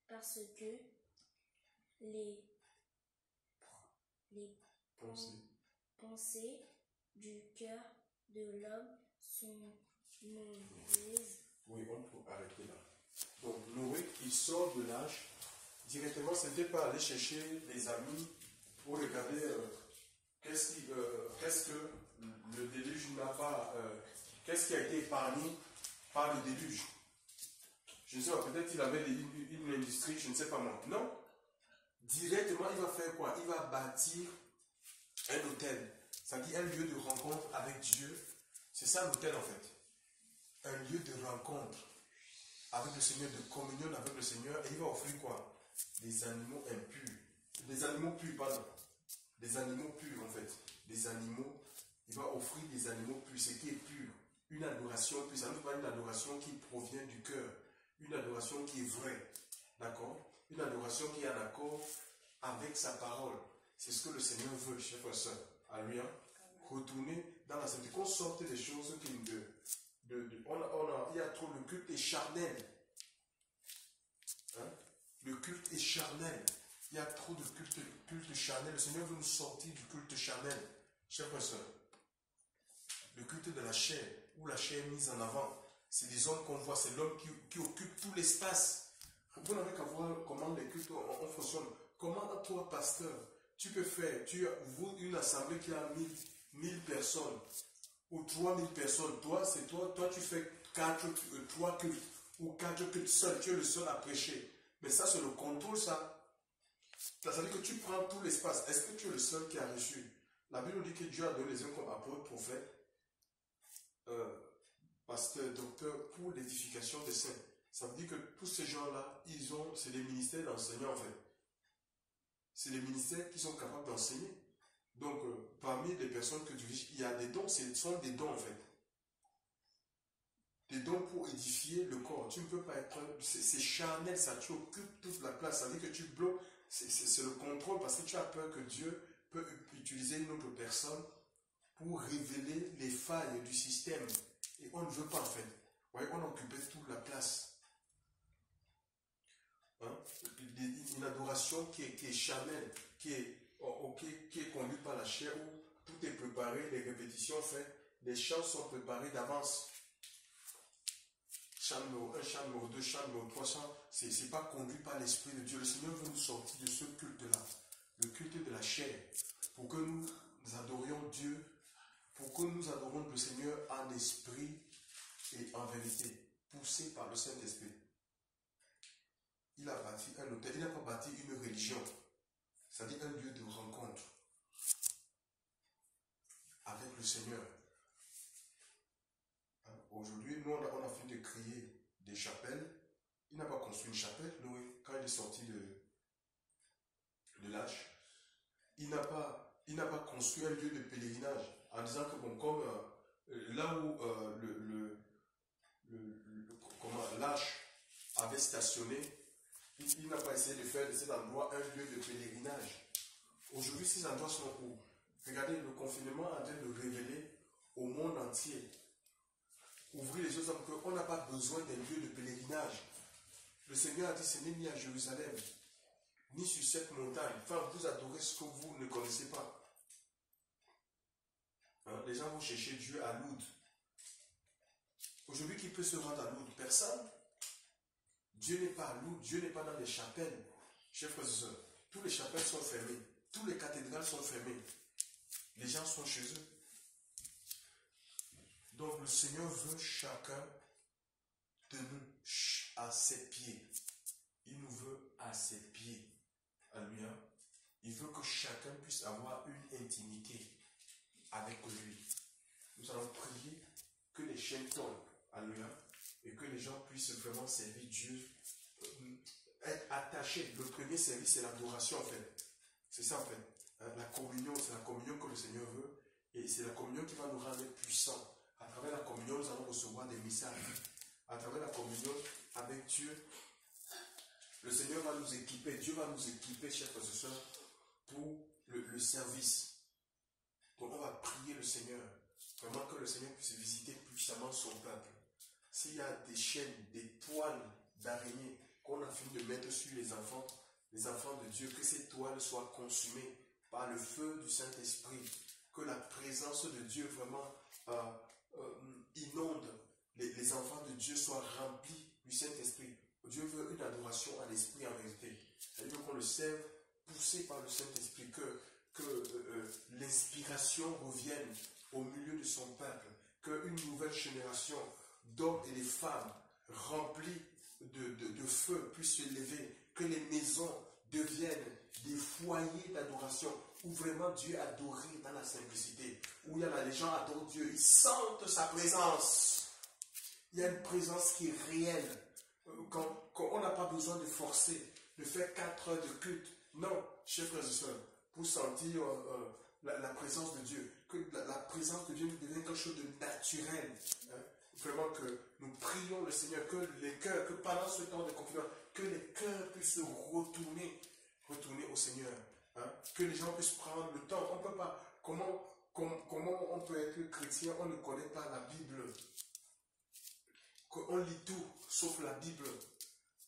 parce que les pensées du cœur de l'homme sont mauvaises. Oui, on peut arrêter là. Donc Noé, il sort de l'âge. Directement, ce n'était pas aller chercher des amis pour regarder qu'est-ce que le déluge n'a pas, qu'est-ce qui a été épargné par le déluge. Je ne sais pas, peut-être qu'il avait une industrie, je ne sais pas moi. Non. Directement, il va faire quoi? Il va bâtir un hôtel. C'est-à-dire un lieu de rencontre avec Dieu. C'est ça l'hôtel en fait. Un lieu de rencontre avec le Seigneur, de communion avec le Seigneur. Et il va offrir quoi? Des animaux impurs. Des animaux purs, pardon. Des animaux purs en fait. Des animaux, il va offrir des animaux purs, ce qui est pur. Une adoration pure. Ça ne veut pas une adoration qui provient du cœur. Une adoration qui est vraie. D'accord? Une adoration qui est en accord avec sa parole. C'est ce que le Seigneur veut, chers frères et sœurs. Alléluia. Retourner dans la sainteté. Qu'on sorte des choses qui il y a trop, le culte est charnel. Hein? Le culte est charnel. Il y a trop de culte charnel. Le Seigneur veut nous sortir du culte charnel. Chers frères et sœurs. Le culte de la chair, où la chair est mise en avant. C'est des hommes qu'on voit, c'est l'homme qui occupe tout l'espace. Vous n'avez qu'à voir comment les cultes fonctionnent. Comment toi, pasteur, tu peux faire, une assemblée qui a 1000 personnes ou 3000 personnes. Toi, tu fais 3 cultes ou 4 cultes seuls. Tu es le seul à prêcher. Mais ça, c'est le contrôle, ça. Ça veut dire que tu prends tout l'espace. Est-ce que tu es le seul qui a reçu? La Bible dit que Dieu a donné les uns comme apôtres, prophètes, pasteur, docteur, pour l'édification des saints. Ça veut dire que tous ces gens-là, c'est des ministères d'enseignants en fait. C'est des ministères qui sont capables d'enseigner. Donc, parmi les personnes que tu vis, il y a des dons, ce sont des dons en fait. Des dons pour édifier le corps. Tu ne peux pas être... C'est charnel, ça, tu occupes toute la place. Ça veut dire que tu bloques, c'est le contrôle parce que tu as peur que Dieu peut utiliser une autre personne pour révéler les failles du système. Et on ne veut pas en fait. Ouais, on occupait toute la place. Hein? Une adoration qui est charnelle, qui est conduite par la chair, où tout est préparé, les répétitions faites, les chants sont préparés d'avance. Chant numéro 1, chant numéro 2, chant numéro 3, c'est pas conduit par l'Esprit de Dieu. Le Seigneur veut nous sortir de ce culte-là, le culte de la chair, pour que nous adorions Dieu pour que nous adorons le Seigneur en esprit et en vérité, poussé par le Saint-Esprit. Il a bâti un hôtel, il n'a pas bâti une religion, c'est-à-dire un lieu de rencontre avec le Seigneur. Aujourd'hui, nous, on a fini de créer des chapelles. Il n'a pas construit une chapelle, Noé, quand il est sorti de l'âge. Il n'a pas construit un lieu de pèlerinage en disant que, bon, comme là où l'âge avait stationné, il n'a pas essayé de faire de cet endroit un lieu de pèlerinage. Aujourd'hui, ces endroits sont où? Regardez, le confinement est en train de révéler au monde entier. Ouvrez les yeux, on n'a pas besoin d'un lieu de pèlerinage. Le Seigneur a dit, ce n'est ni à Jérusalem, ni sur cette montagne. Enfin, vous adorez ce que vous ne connaissez pas. Hein? Les gens vont chercher Dieu à Lourdes. Aujourd'hui, qui peut se rendre à Lourdes? Personne. Dieu n'est pas à Lourdes, Dieu n'est pas dans les chapelles. Chers frères et sœurs, toutes les chapelles sont fermées, toutes les cathédrales sont fermées. Les gens sont chez eux. Donc le Seigneur veut chacun de nous à ses pieds. Il nous veut à ses pieds. Alléluia. Il veut que chacun puisse avoir une intimité avec lui. Nous allons prier que les chaînes tombent. Alléluia. Et que les gens puissent vraiment servir Dieu. Être attachés. Le premier service, c'est l'adoration en fait. C'est ça en fait. La communion, c'est la communion que le Seigneur veut. Et c'est la communion qui va nous rendre puissants. À travers la communion, nous allons recevoir des messages. À travers la communion avec Dieu, le Seigneur va nous équiper. Dieu va nous équiper, chers frères et sœurs, pour le service. Donc on va prier le Seigneur. Vraiment que le Seigneur puisse visiter puissamment son peuple. S'il y a des chaînes, des toiles d'araignée qu'on a fini de mettre sur les enfants de Dieu, que ces toiles soient consumées par le feu du Saint-Esprit. Que la présence de Dieu vraiment inonde les enfants de Dieu soient remplis du Saint-Esprit. Dieu veut une adoration à l'Esprit en vérité. Il veut qu'on le serve poussé par le Saint-Esprit, que l'inspiration revienne au milieu de son peuple, qu'une nouvelle génération d'hommes et de femmes remplis de feu puisse se lever, que les maisons deviennent des foyers d'adoration où vraiment Dieu est adoré dans la simplicité, où les gens adorent Dieu, ils sentent sa présence. Il y a une présence qui est réelle. Quand on n'a pas besoin de forcer, de faire 4 heures de culte. Non, chers frères et sœurs, pour sentir la présence de Dieu, que la présence de Dieu devienne quelque chose de naturel. Hein? Vraiment que nous prions le Seigneur, que les cœurs, que pendant ce temps de confinement, que les cœurs puissent retourner au Seigneur. Hein? Que les gens puissent prendre le temps. On ne peut pas. Comment on peut être chrétien, on ne connaît pas la Bible. On lit tout, sauf la Bible.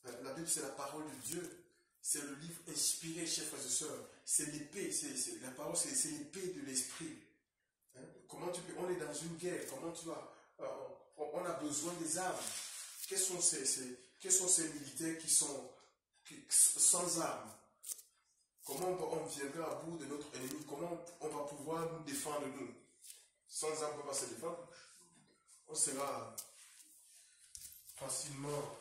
La Bible, c'est la parole de Dieu. C'est le livre inspiré, chers frères et sœurs. C'est l'épée, la parole, c'est l'épée de l'esprit. Hein? Comment tu peux, on est dans une guerre, comment tu vas, on a besoin des armes. Quels sont ces militaires qui sont sans armes? Comment on viendra à bout de notre ennemi? Comment on va pouvoir nous défendre, nous? Sans armes, on ne peut pas se défendre. On sera facilement.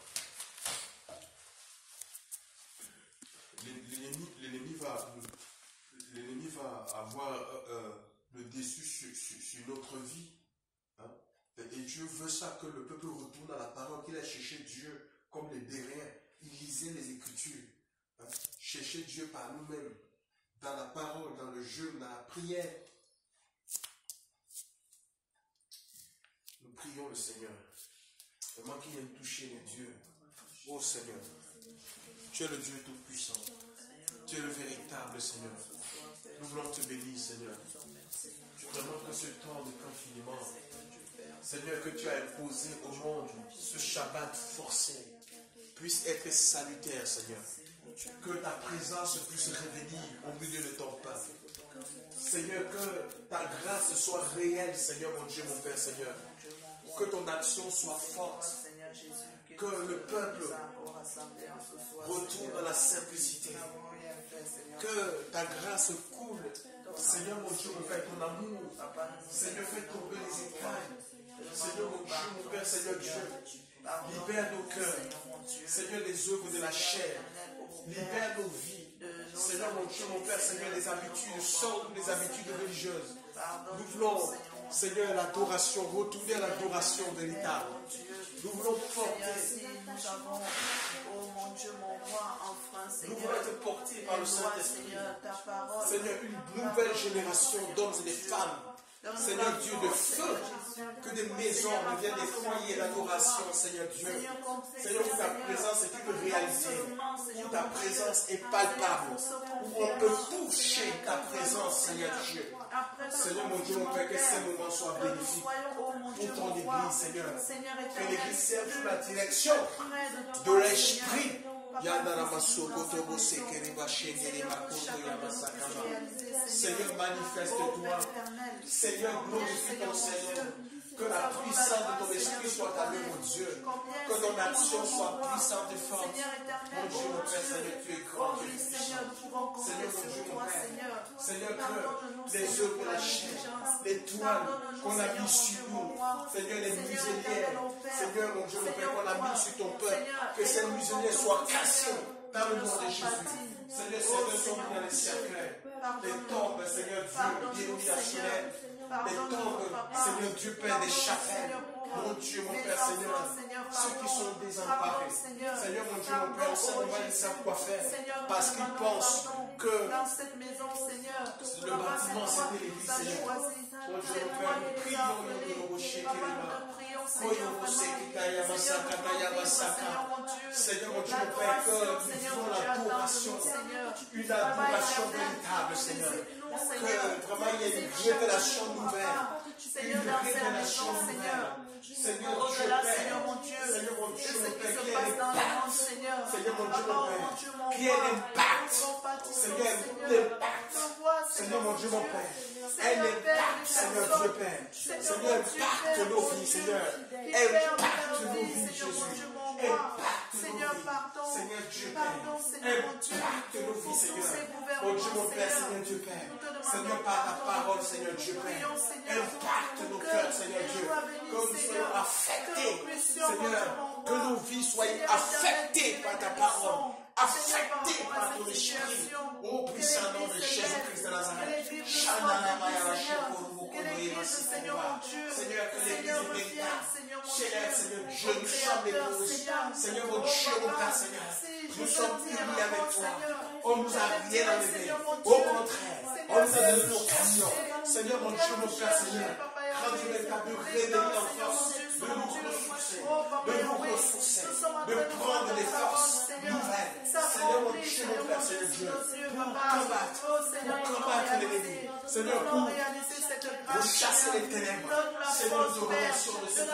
L'ennemi va avoir le dessus sur notre vie. Hein? Et Dieu veut ça, que le peuple retourne à la parole, qu'il a cherché Dieu comme les Béréens. Ils lisaient les Écritures. Hein? Chercher Dieu par nous-mêmes, dans la parole, dans le jeûne, dans la prière. Nous prions le Seigneur. Vraiment qu'il vienne toucher les dieux. Oh Seigneur, tu es le Dieu tout-puissant. Tu es le véritable Seigneur. Nous voulons te bénir, Seigneur. Vraiment que ce temps de confinement, Seigneur, que tu as imposé au monde, ce Shabbat forcé, puisse être salutaire, Seigneur. Que ta présence puisse revenir au milieu de ton peuple. Seigneur, que ta grâce soit réelle, Seigneur, mon Dieu, mon Père, Seigneur. Que ton action soit forte. Que le peuple retourne dans la simplicité. Que ta grâce coule Seigneur mon Dieu, mon Père, ton amour. Seigneur, fais tomber les écailles. Seigneur mon Dieu, mon Père, Seigneur Dieu, libère nos cœurs. Seigneur, les œuvres de la chair. Libère nos vies. Seigneur mon Dieu, mon Père, Seigneur, les habitudes, sors des habitudes religieuses. Nous voulons, Seigneur, l'adoration, retourner à l'adoration véritable. Nous voulons porter. Nous avons, oh mon Dieu, mon roi, enfin, Nous Seigneur, voulons être portés par le Saint-Esprit. Seigneur, ta parole. Seigneur, une nouvelle génération d'hommes et de femmes. Seigneur Dieu, de feu, que des maisons deviennent des foyers d'adoration, Seigneur Dieu. Seigneur, où ta présence est une réalité, où ta présence est palpable, où on peut toucher ta présence, Seigneur Dieu. Seigneur mon Dieu, mon Père, que ces moments soient bénéfiques pour ton Église, Seigneur. Que l'Église serve sous la direction de l'Esprit. Seigneur, manifeste-toi. Seigneur, glorifie ton Seigneur. Que la puissance de ton esprit soit à l'œuvre, mon Dieu. Que ton action soit puissante et forte. Mon Dieu, mon Père, Seigneur, tu es grand, tu es puissant. Seigneur, mon Dieu, mon Père. Seigneur, que les œuvres de la chair, les toiles qu'on a mis sur nous, Seigneur, les muselières, Seigneur, mon Dieu, mon Père, qu'on a mis sur ton peuple, que ces muselières soient cassées dans le nom de Jésus. Seigneur, certains sont mis dans les cercueils. Les tombes, Seigneur Dieu, dénominationnelles. Les tombes, Seigneur Dieu, Père des chapelles. Mon Dieu, mon Père, Seigneur, ceux qui sont désemparés. Seigneur, mon Dieu, mon Père, au sein moment, ils savent quoi faire. Parce qu'ils pensent que le bâtiment, c'était l'église, Seigneur. Mon Dieu, mon Père, nous prions, nous Seigneur, mon Dieu, mon Père, que nous vivons l'adoration, une adoration véritable, Seigneur. Que vraiment il y ait une révélation nouvelle. Une révélation nouvelle. Seigneur Dieu, Père, Seigneur mon Dieu, mon Père, qui est l'impact. Seigneur mon Dieu, mon Père, qui est l'impact. Seigneur, l'impact. Seigneur mon Dieu, mon Père, est l'impact, Seigneur Dieu, Père. Seigneur, impacte nos vies, Seigneur. Impacte nos vies, Jésus. Impacte nos vies. Seigneur Dieu, Père. Impacte nos vies, Seigneur. Mon Dieu, mon Père, Seigneur Dieu, Père. Seigneur, par ta parole, Seigneur Dieu, Père. Impacte nos cœurs, Seigneur Dieu. Que nous soyons affectés, Seigneur. Que nos vies soient affectées par ta parole. Affectées par ton esprit. Ô puissant nom de Jésus-Christ de Nazareth. Seigneur, que l'église est véritable. Seigneur Dieu, nous sommes l'épouse. Seigneur, mon Dieu, mon Père, Seigneur. Nous sommes unis avec toi. On nous a rien enlevé. Au contraire, on nous a donné l'occasion. Seigneur, mon Dieu, mon Père, Seigneur. Rends-nous l'état de réveiller en force, de nous ressourcer, de prendre des forces nouvelles. Seigneur, mon Dieu, mon Père, Seigneur Dieu, pour combattre l'ennemi. Seigneur, pour chasser les ténèbres. Seigneur, nous te remercions de ce que tu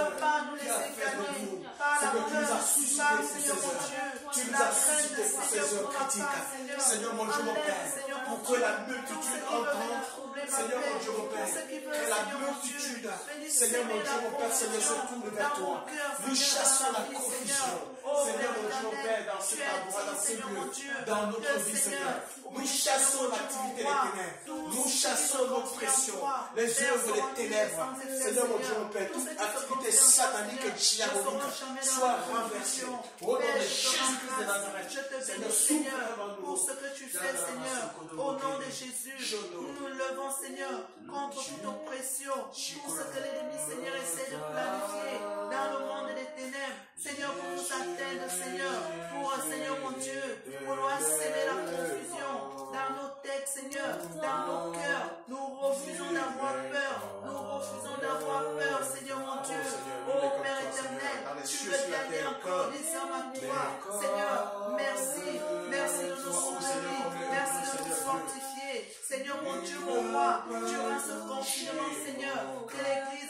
as fait de nous. Seigneur, tu nous as suscité pour ces heures. Tu nous as suscité pour ces heures critiques. Seigneur, mon Dieu, mon Père, pour que la multitude entende. Seigneur, mon Dieu, mon Père, que la multitude, Seigneur, mon Dieu, mon Père, Seigneur, se tourne vers toi. Nous chassons la confusion. Seigneur, mon Dieu, mon Père, dans cet endroit, dans ces lieux, dans notre vie, Seigneur. Nous chassons l'activité des ténèbres. Nous chassons l'oppression, les œuvres des ténèbres. Seigneur, mon Dieu, mon Père, toute activité satanique et diabolique soit renversée. Au nom de Jésus-Christ de Nazareth. Je te bénis, Seigneur, pour ce que tu fais, Seigneur. Au nom de Jésus, nous nous levons, Seigneur, contre toute oppression, pour ce que l'ennemi, Seigneur, essaie de planifier dans le monde des ténèbres. Seigneur, pour nous atteindre, Seigneur, pour, Seigneur, mon Dieu, vouloir s'aimer la confusion dans nos têtes, Seigneur, dans nos cœurs. Nous refusons d'avoir peur. Nous refusons d'avoir peur, Seigneur, mon Dieu. Oh, Père éternel, tu veux gagner encore des hommes à toi. Seigneur, merci. Merci de nous soutenir. Merci de nous fortifier. Seigneur, mon Dieu, mon roi, durant ce confinement, Seigneur, que l'Église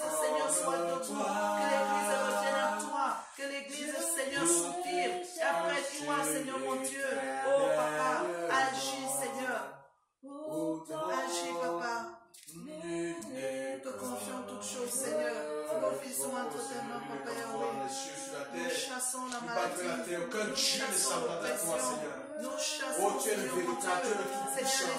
malgré la terre. Aucun Dieu ne semblable à toi, Seigneur. Nous chassons, Oh, tu es le véritable, tu es le tout-puissant.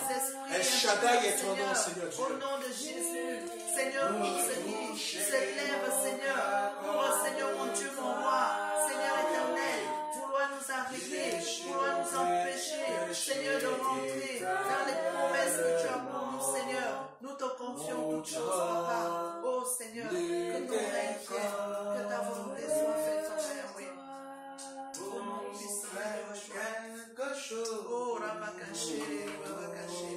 El Shaddai est ton nom, Seigneur Dieu. Au nom de Jésus, Seigneur, pour ce qui s'élève, Seigneur, pour Seigneur, mon Dieu, mon roi, Seigneur éternel, vouloir nous arrêter, vouloir nous empêcher, Seigneur, de rentrer dans les promesses que tu as pour nous, Seigneur. Nous te confions toutes choses, Papa. Oh Seigneur, que ton règne vienne, que ta volonté soit faite, Papa, oui. Au nom puissant de Yeshua. Oh, Rabakaché, Rabakaché.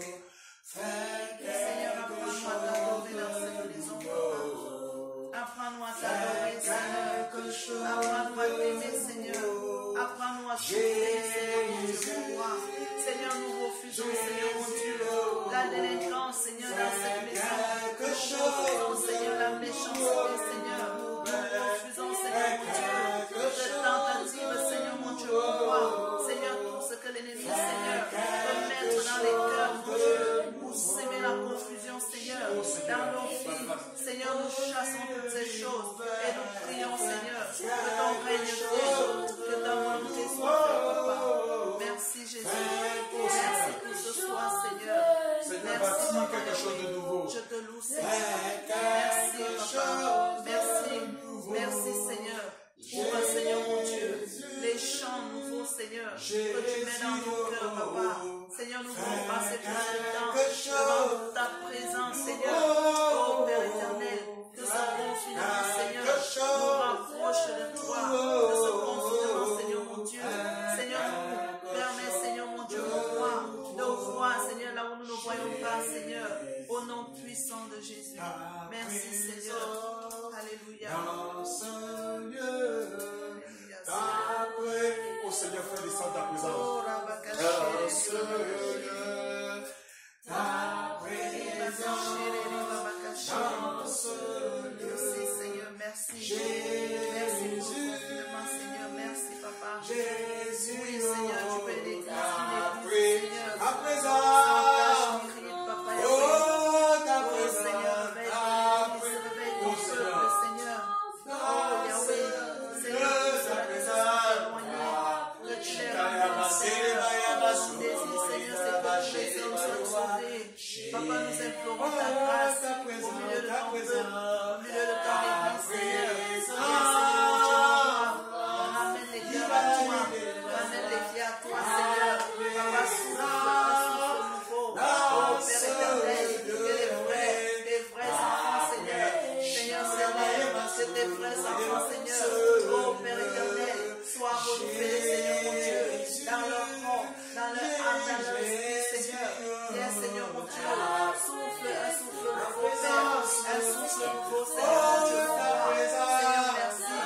Seigneur, apprends-nous à t'adorer dans cette maison, Papa. Apprends-nous à t'adorer, Seigneur. Apprends-nous à t'aimer, Seigneur. Apprends-nous à souffrir, Seigneur, mon Dieu, mon roi. Seigneur, nous refusons, Seigneur, mon Dieu, la délinquance, Seigneur, dans cette maison. Nous refusons, Seigneur, la méchanceté, Seigneur. Nous refusons, Seigneur, mon Dieu, toute tentative, Seigneur, mon Dieu, mon roi. Seigneur, tout ce que l'ennemi, Seigneur, peut mettre dans les cœurs, mon Dieu, pour s'aimer la confusion, Seigneur, dans nos vies. Seigneur, nous chassons toutes ces choses et nous prions, Seigneur, que ton règne vienne, que ta volonté soit faite, Papa. Merci, Jésus. Merci pour ce soir, Seigneur. Seigneur, bâtis quelque chose de nouveau. Je te loue, Seigneur. Merci, Papa. Merci. Merci, Seigneur. Pour Seigneur, mon Dieu, les chants nouveaux, Seigneur, que tu mets dans nos cœurs, Papa. Seigneur, nous voulons passer plus de temps devant ta présence, Seigneur. Oh, Père éternel, que ce confinement, Seigneur, nous rapproche de toi. Que ce confinement, Seigneur, mon Dieu, Seigneur, nous permet, Seigneur, mon Dieu, de voir, Seigneur, là où nous ne voyons pas, Seigneur, au nom puissant de Jésus. Merci, Seigneur. Alléluia. Oh Seigneur, fais descendre ta présence. Oh, Rabakaché, merci, Seigneur, merci. Merci pour ce confinement, Seigneur. Merci, Papa. Oui, Seigneur, tu peux aider Seigneur. Ta présence. Papa. Oh, ta Oh, présence. Seigneur, réveille ton peuple, Seigneur. Oh, Yahweh, Seigneur, ta présence. Que tu les ramènes, Seigneur. Ton désir, Seigneur, c'est que les hommes soient sauvés. Papa, nous implorons ta grâce au milieu de ton peuple, au milieu de ton église, Seigneur. Ramène les cœurs à toi, ramène les vies à toi, Seigneur. Papa, souffle nouveau. Oh, Père éternel, que les vrais enfants, Seigneur. Seigneur, c'est tes vrais enfants, Seigneur. Oh, Père éternel, sois renouvelé, Seigneur, mon Dieu, dans leur corps, dans leur âme, dans leur esprit, Seigneur. Viens, Seigneur, mon Dieu, souffle, un souffle nouveau, Père, un souffle nouveau, Seigneur, mon Dieu, Seigneur, merci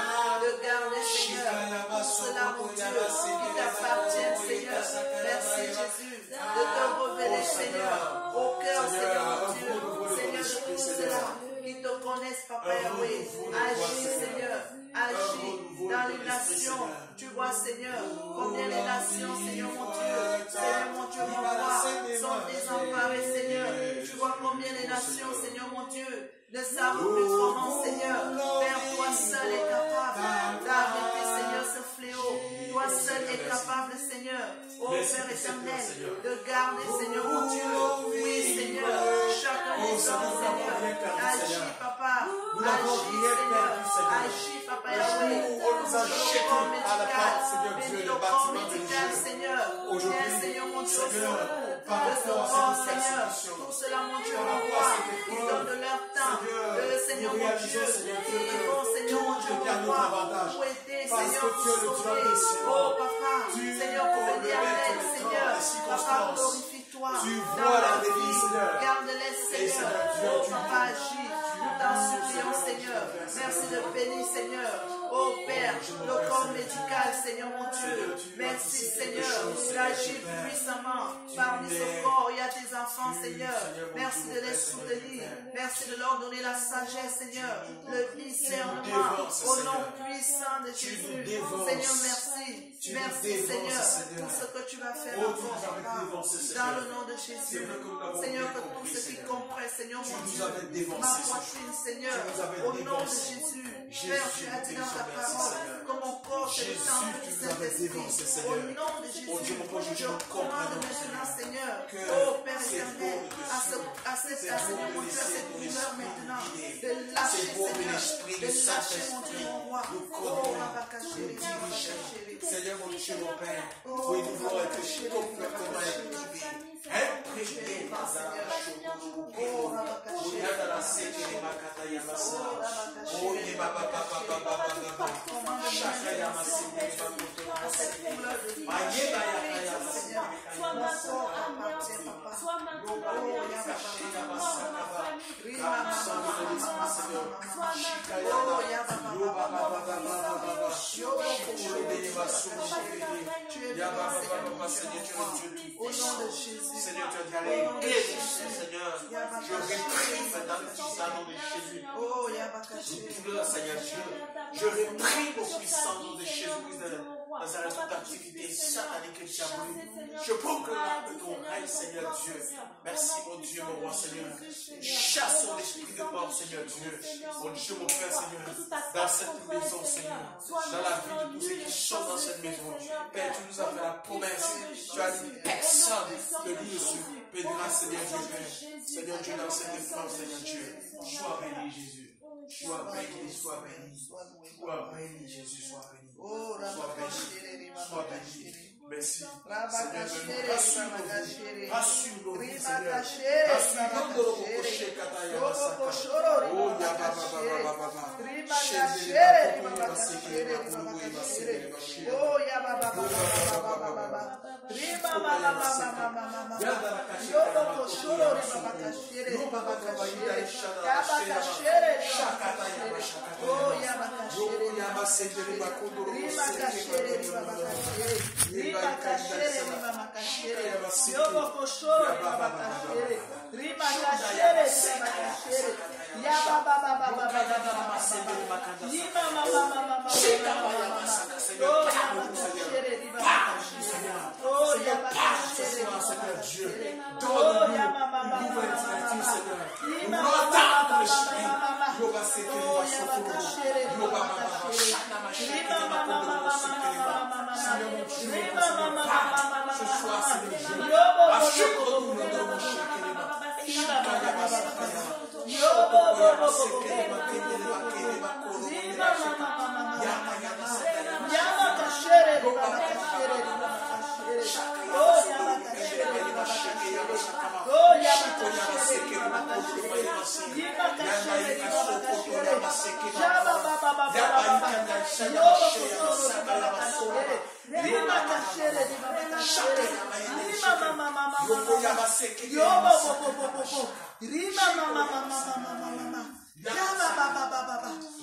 de garder, Seigneur, tout cela, mon Dieu, qui t'appartient, Seigneur. Merci, Jésus, de te révéler, Seigneur, au cœur, Seigneur, mon Dieu, Seigneur, de tout cela, qui te connaissent, Papa Yahweh. Agis, Seigneur, agis dans les nations. Tu vois, Seigneur, combien les nations, Seigneur, mon Dieu, Seigneur, mon Dieu, mon roi, sont désemparées, Seigneur. Tu vois combien les nations, Seigneur, mon Dieu, ne savent plus comment, Seigneur. Père, toi seul est capable d'arrêter, Seigneur, ce fléau. Toi seul est capable, Seigneur, ô Père éternel, de garder, Seigneur, mon Dieu. Oui, Seigneur, chacun des hommes, Seigneur. Agis, Papa. Agis, Seigneur. Agis, Papa Yahweh. On nous a jetés à la porte, Seigneur Dieu, le bâtiment de médical, Dieu. Seigneur. Aujourd'hui, Seigneur, mon Dieu, Seigneur, par de rapport à secours, cette Seigneur. persécution, Tout cela, mon Dieu, par mon rapport roi, à cette qui épreuve, donnent de leur temps. Seigneur, nous mon Dieu, réalisons, Seigneur Dieu, qui vont, Seigneur, mon Dieu, qu'il y a mon notre roi, avantage. pour aider, Parce Seigneur, que tu es le pour Dieu sauver. des cieux. Oh, Papa, Tu Seigneur, pour aider connais avec, tous les Seigneur. temps, les circonstances. Papa, glorifie-toi. Tu dans vois la leur vie, vie. Seigneur. Garde-les, Seigneur. Seigneur Dieu, Oh, tu Papa, agis. Nous t'en supplions, Seigneur. Merci de bénir, Seigneur. Oh, Père, le corps médical, Seigneur, mon Dieu. Merci, Seigneur. D'agir puissamment parmi ce corps. Il y a tes enfants, Seigneur. Merci de les soutenir. Merci de leur donner la sagesse, Seigneur. Le discernement au nom puissant de Jésus. Seigneur, merci. Merci, Seigneur, pour ce que tu vas faire encore, Papa. Dans le nom de Jésus. Seigneur, que tous ceux qui comprennent, Seigneur, mon Dieu, ma poitrine, Seigneur, au nom de Jésus. Père, tu as dit dans ta parole, que mon corps se Jésus, tende tu du nous avais dévancé, Saint-Esprit. Au Seigneur. nom de Jésus, Oh Dieu, mon Père, je nous commande comprenons, maintenant, Seigneur, que oh Père c'est éternel, bon de à cette douleur maintenant, de lâcher, l'esprit, de le lâcher, mon Dieu, Saint-Esprit. mon roi. Nous Oh, connaissons, Rabakachere, nous dirigeons. Rabakachere. Seigneur, mon Dieu, mon Père, Oh, oui, nous voulons être Rabakachere, complètement Rabakachere. imprégnés dans la Oh, Rabakachere. Au nom de Jésus. Seigneur, tu as dit, allez, guéris, Seigneur. Je réprime dans le puissant nom de Jésus. Oh, Yabakachere. Toute douleur, Seigneur Dieu. Je réprime au puissant nom de Jésus-Christ dans toute activité satanique que tu as voulu. Je proclame ton règne, Seigneur Dieu. Merci, mon Dieu, mon roi, Seigneur. Chassons l'esprit de mort, Seigneur Dieu. Mon Dieu, mon Père, Seigneur. Dans cette maison, Seigneur. Dans la vie de tous ceux qui sont dans cette maison. Père, tu nous as fait la promesse. Tu as dit, personne ne lui bénira, Seigneur Dieu, Père. Seigneur Dieu, dans cette défense, Seigneur Dieu. Sois béni, Jésus. Sois béni, sois béni. Sois béni, Jésus, sois béni. Oh, Sois béni. Sois béni. Merci. Seigneur, Rabakachere, rassure nos Rabakachere. vies. Rassure nos vies, Seigneur. Rimakachere, Rassure nos vies. Oh, Yababa. Oh, Yababa.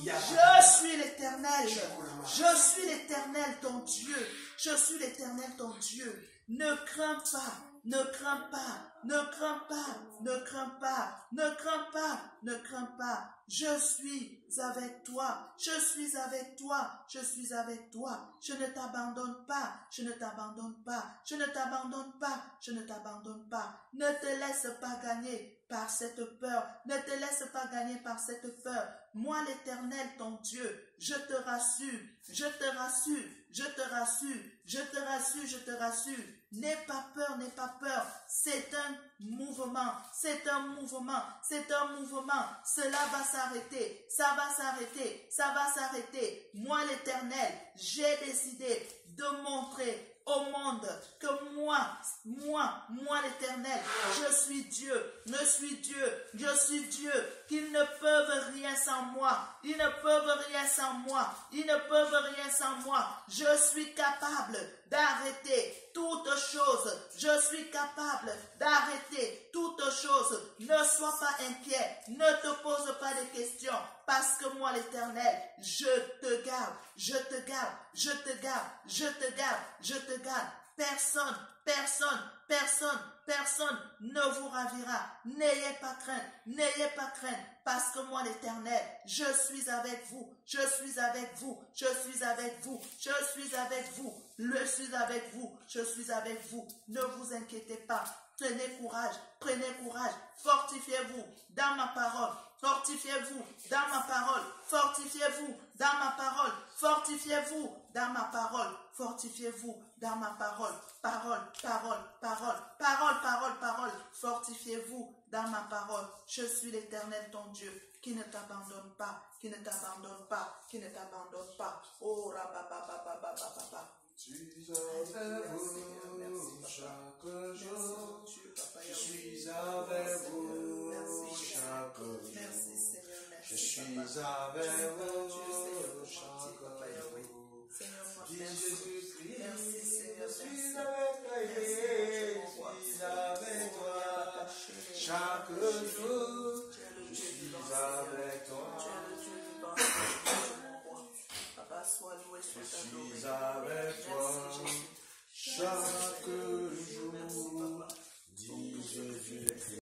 Je suis l'Éternel. Je suis l'Éternel ton Dieu. Je suis l'Éternel ton Dieu. Ne crains pas. Ne crains pas, ne crains pas, ne crains pas, ne crains pas, ne crains pas. Je suis avec toi, je suis avec toi, je suis avec toi. Je ne t'abandonne pas, je ne t'abandonne pas, je ne t'abandonne pas, je ne t'abandonne pas. Ne te laisse pas gagner par cette peur, ne te laisse pas gagner par cette peur. Moi l'Éternel, ton Dieu, je te rassure, je te rassure, je te rassure, je te rassure, je te rassure. N'aie pas peur, n'aie pas peur. C'est un mouvement, c'est un mouvement, c'est un mouvement. Cela va s'arrêter, ça va s'arrêter, ça va s'arrêter. Moi l'Éternel, j'ai décidé de montrer au monde que moi l'Éternel, je suis Dieu, je suis Dieu, qu'ils ne peuvent rien sans moi, ils ne peuvent rien sans moi, ils ne peuvent rien sans moi. Je suis capable d'arrêter toute chose, je suis capable d'arrêter toute chose. Ne sois pas inquiet, ne te pose pas de questions, parce que moi l'Éternel, je te garde, je te garde, je te garde, je te garde, je te garde. Personne ne vous ravira. N'ayez pas crainte, parce que moi l'Éternel, je suis avec vous, je suis avec vous, je suis avec vous, je suis avec vous, je suis avec vous, je suis avec vous. Ne vous inquiétez pas. Prenez courage, fortifiez-vous dans ma parole, Fortifiez-vous dans ma parole. Fortifiez-vous dans ma parole. Fortifiez-vous dans ma parole. Fortifiez-vous dans ma parole. Parole, parole, parole, parole, parole, parole. Fortifiez-vous dans ma parole. Je suis l'Éternel ton Dieu qui ne t'abandonne pas, qui ne t'abandonne pas, qui ne t'abandonne pas. Oh, rabababababababa. Tu es avec vous chaque jour. Je suis avec vous chaque jour. Merci Seigneur, Je merci suis Papa. avec vous chaque chaque jour. jour. Seigneur, Dis merci. Jésus-Christ, Merci Seigneur, je suis merci. avec toi, Merci, je suis avec toi chaque jour. Je suis avec toi. Tu es le Dieu du bon, mon roi. Papa, sois loué, Je sois suis adoré. avec toi Merci Jésus. chaque jour. Merci Papa. Dis Jésus-Christ.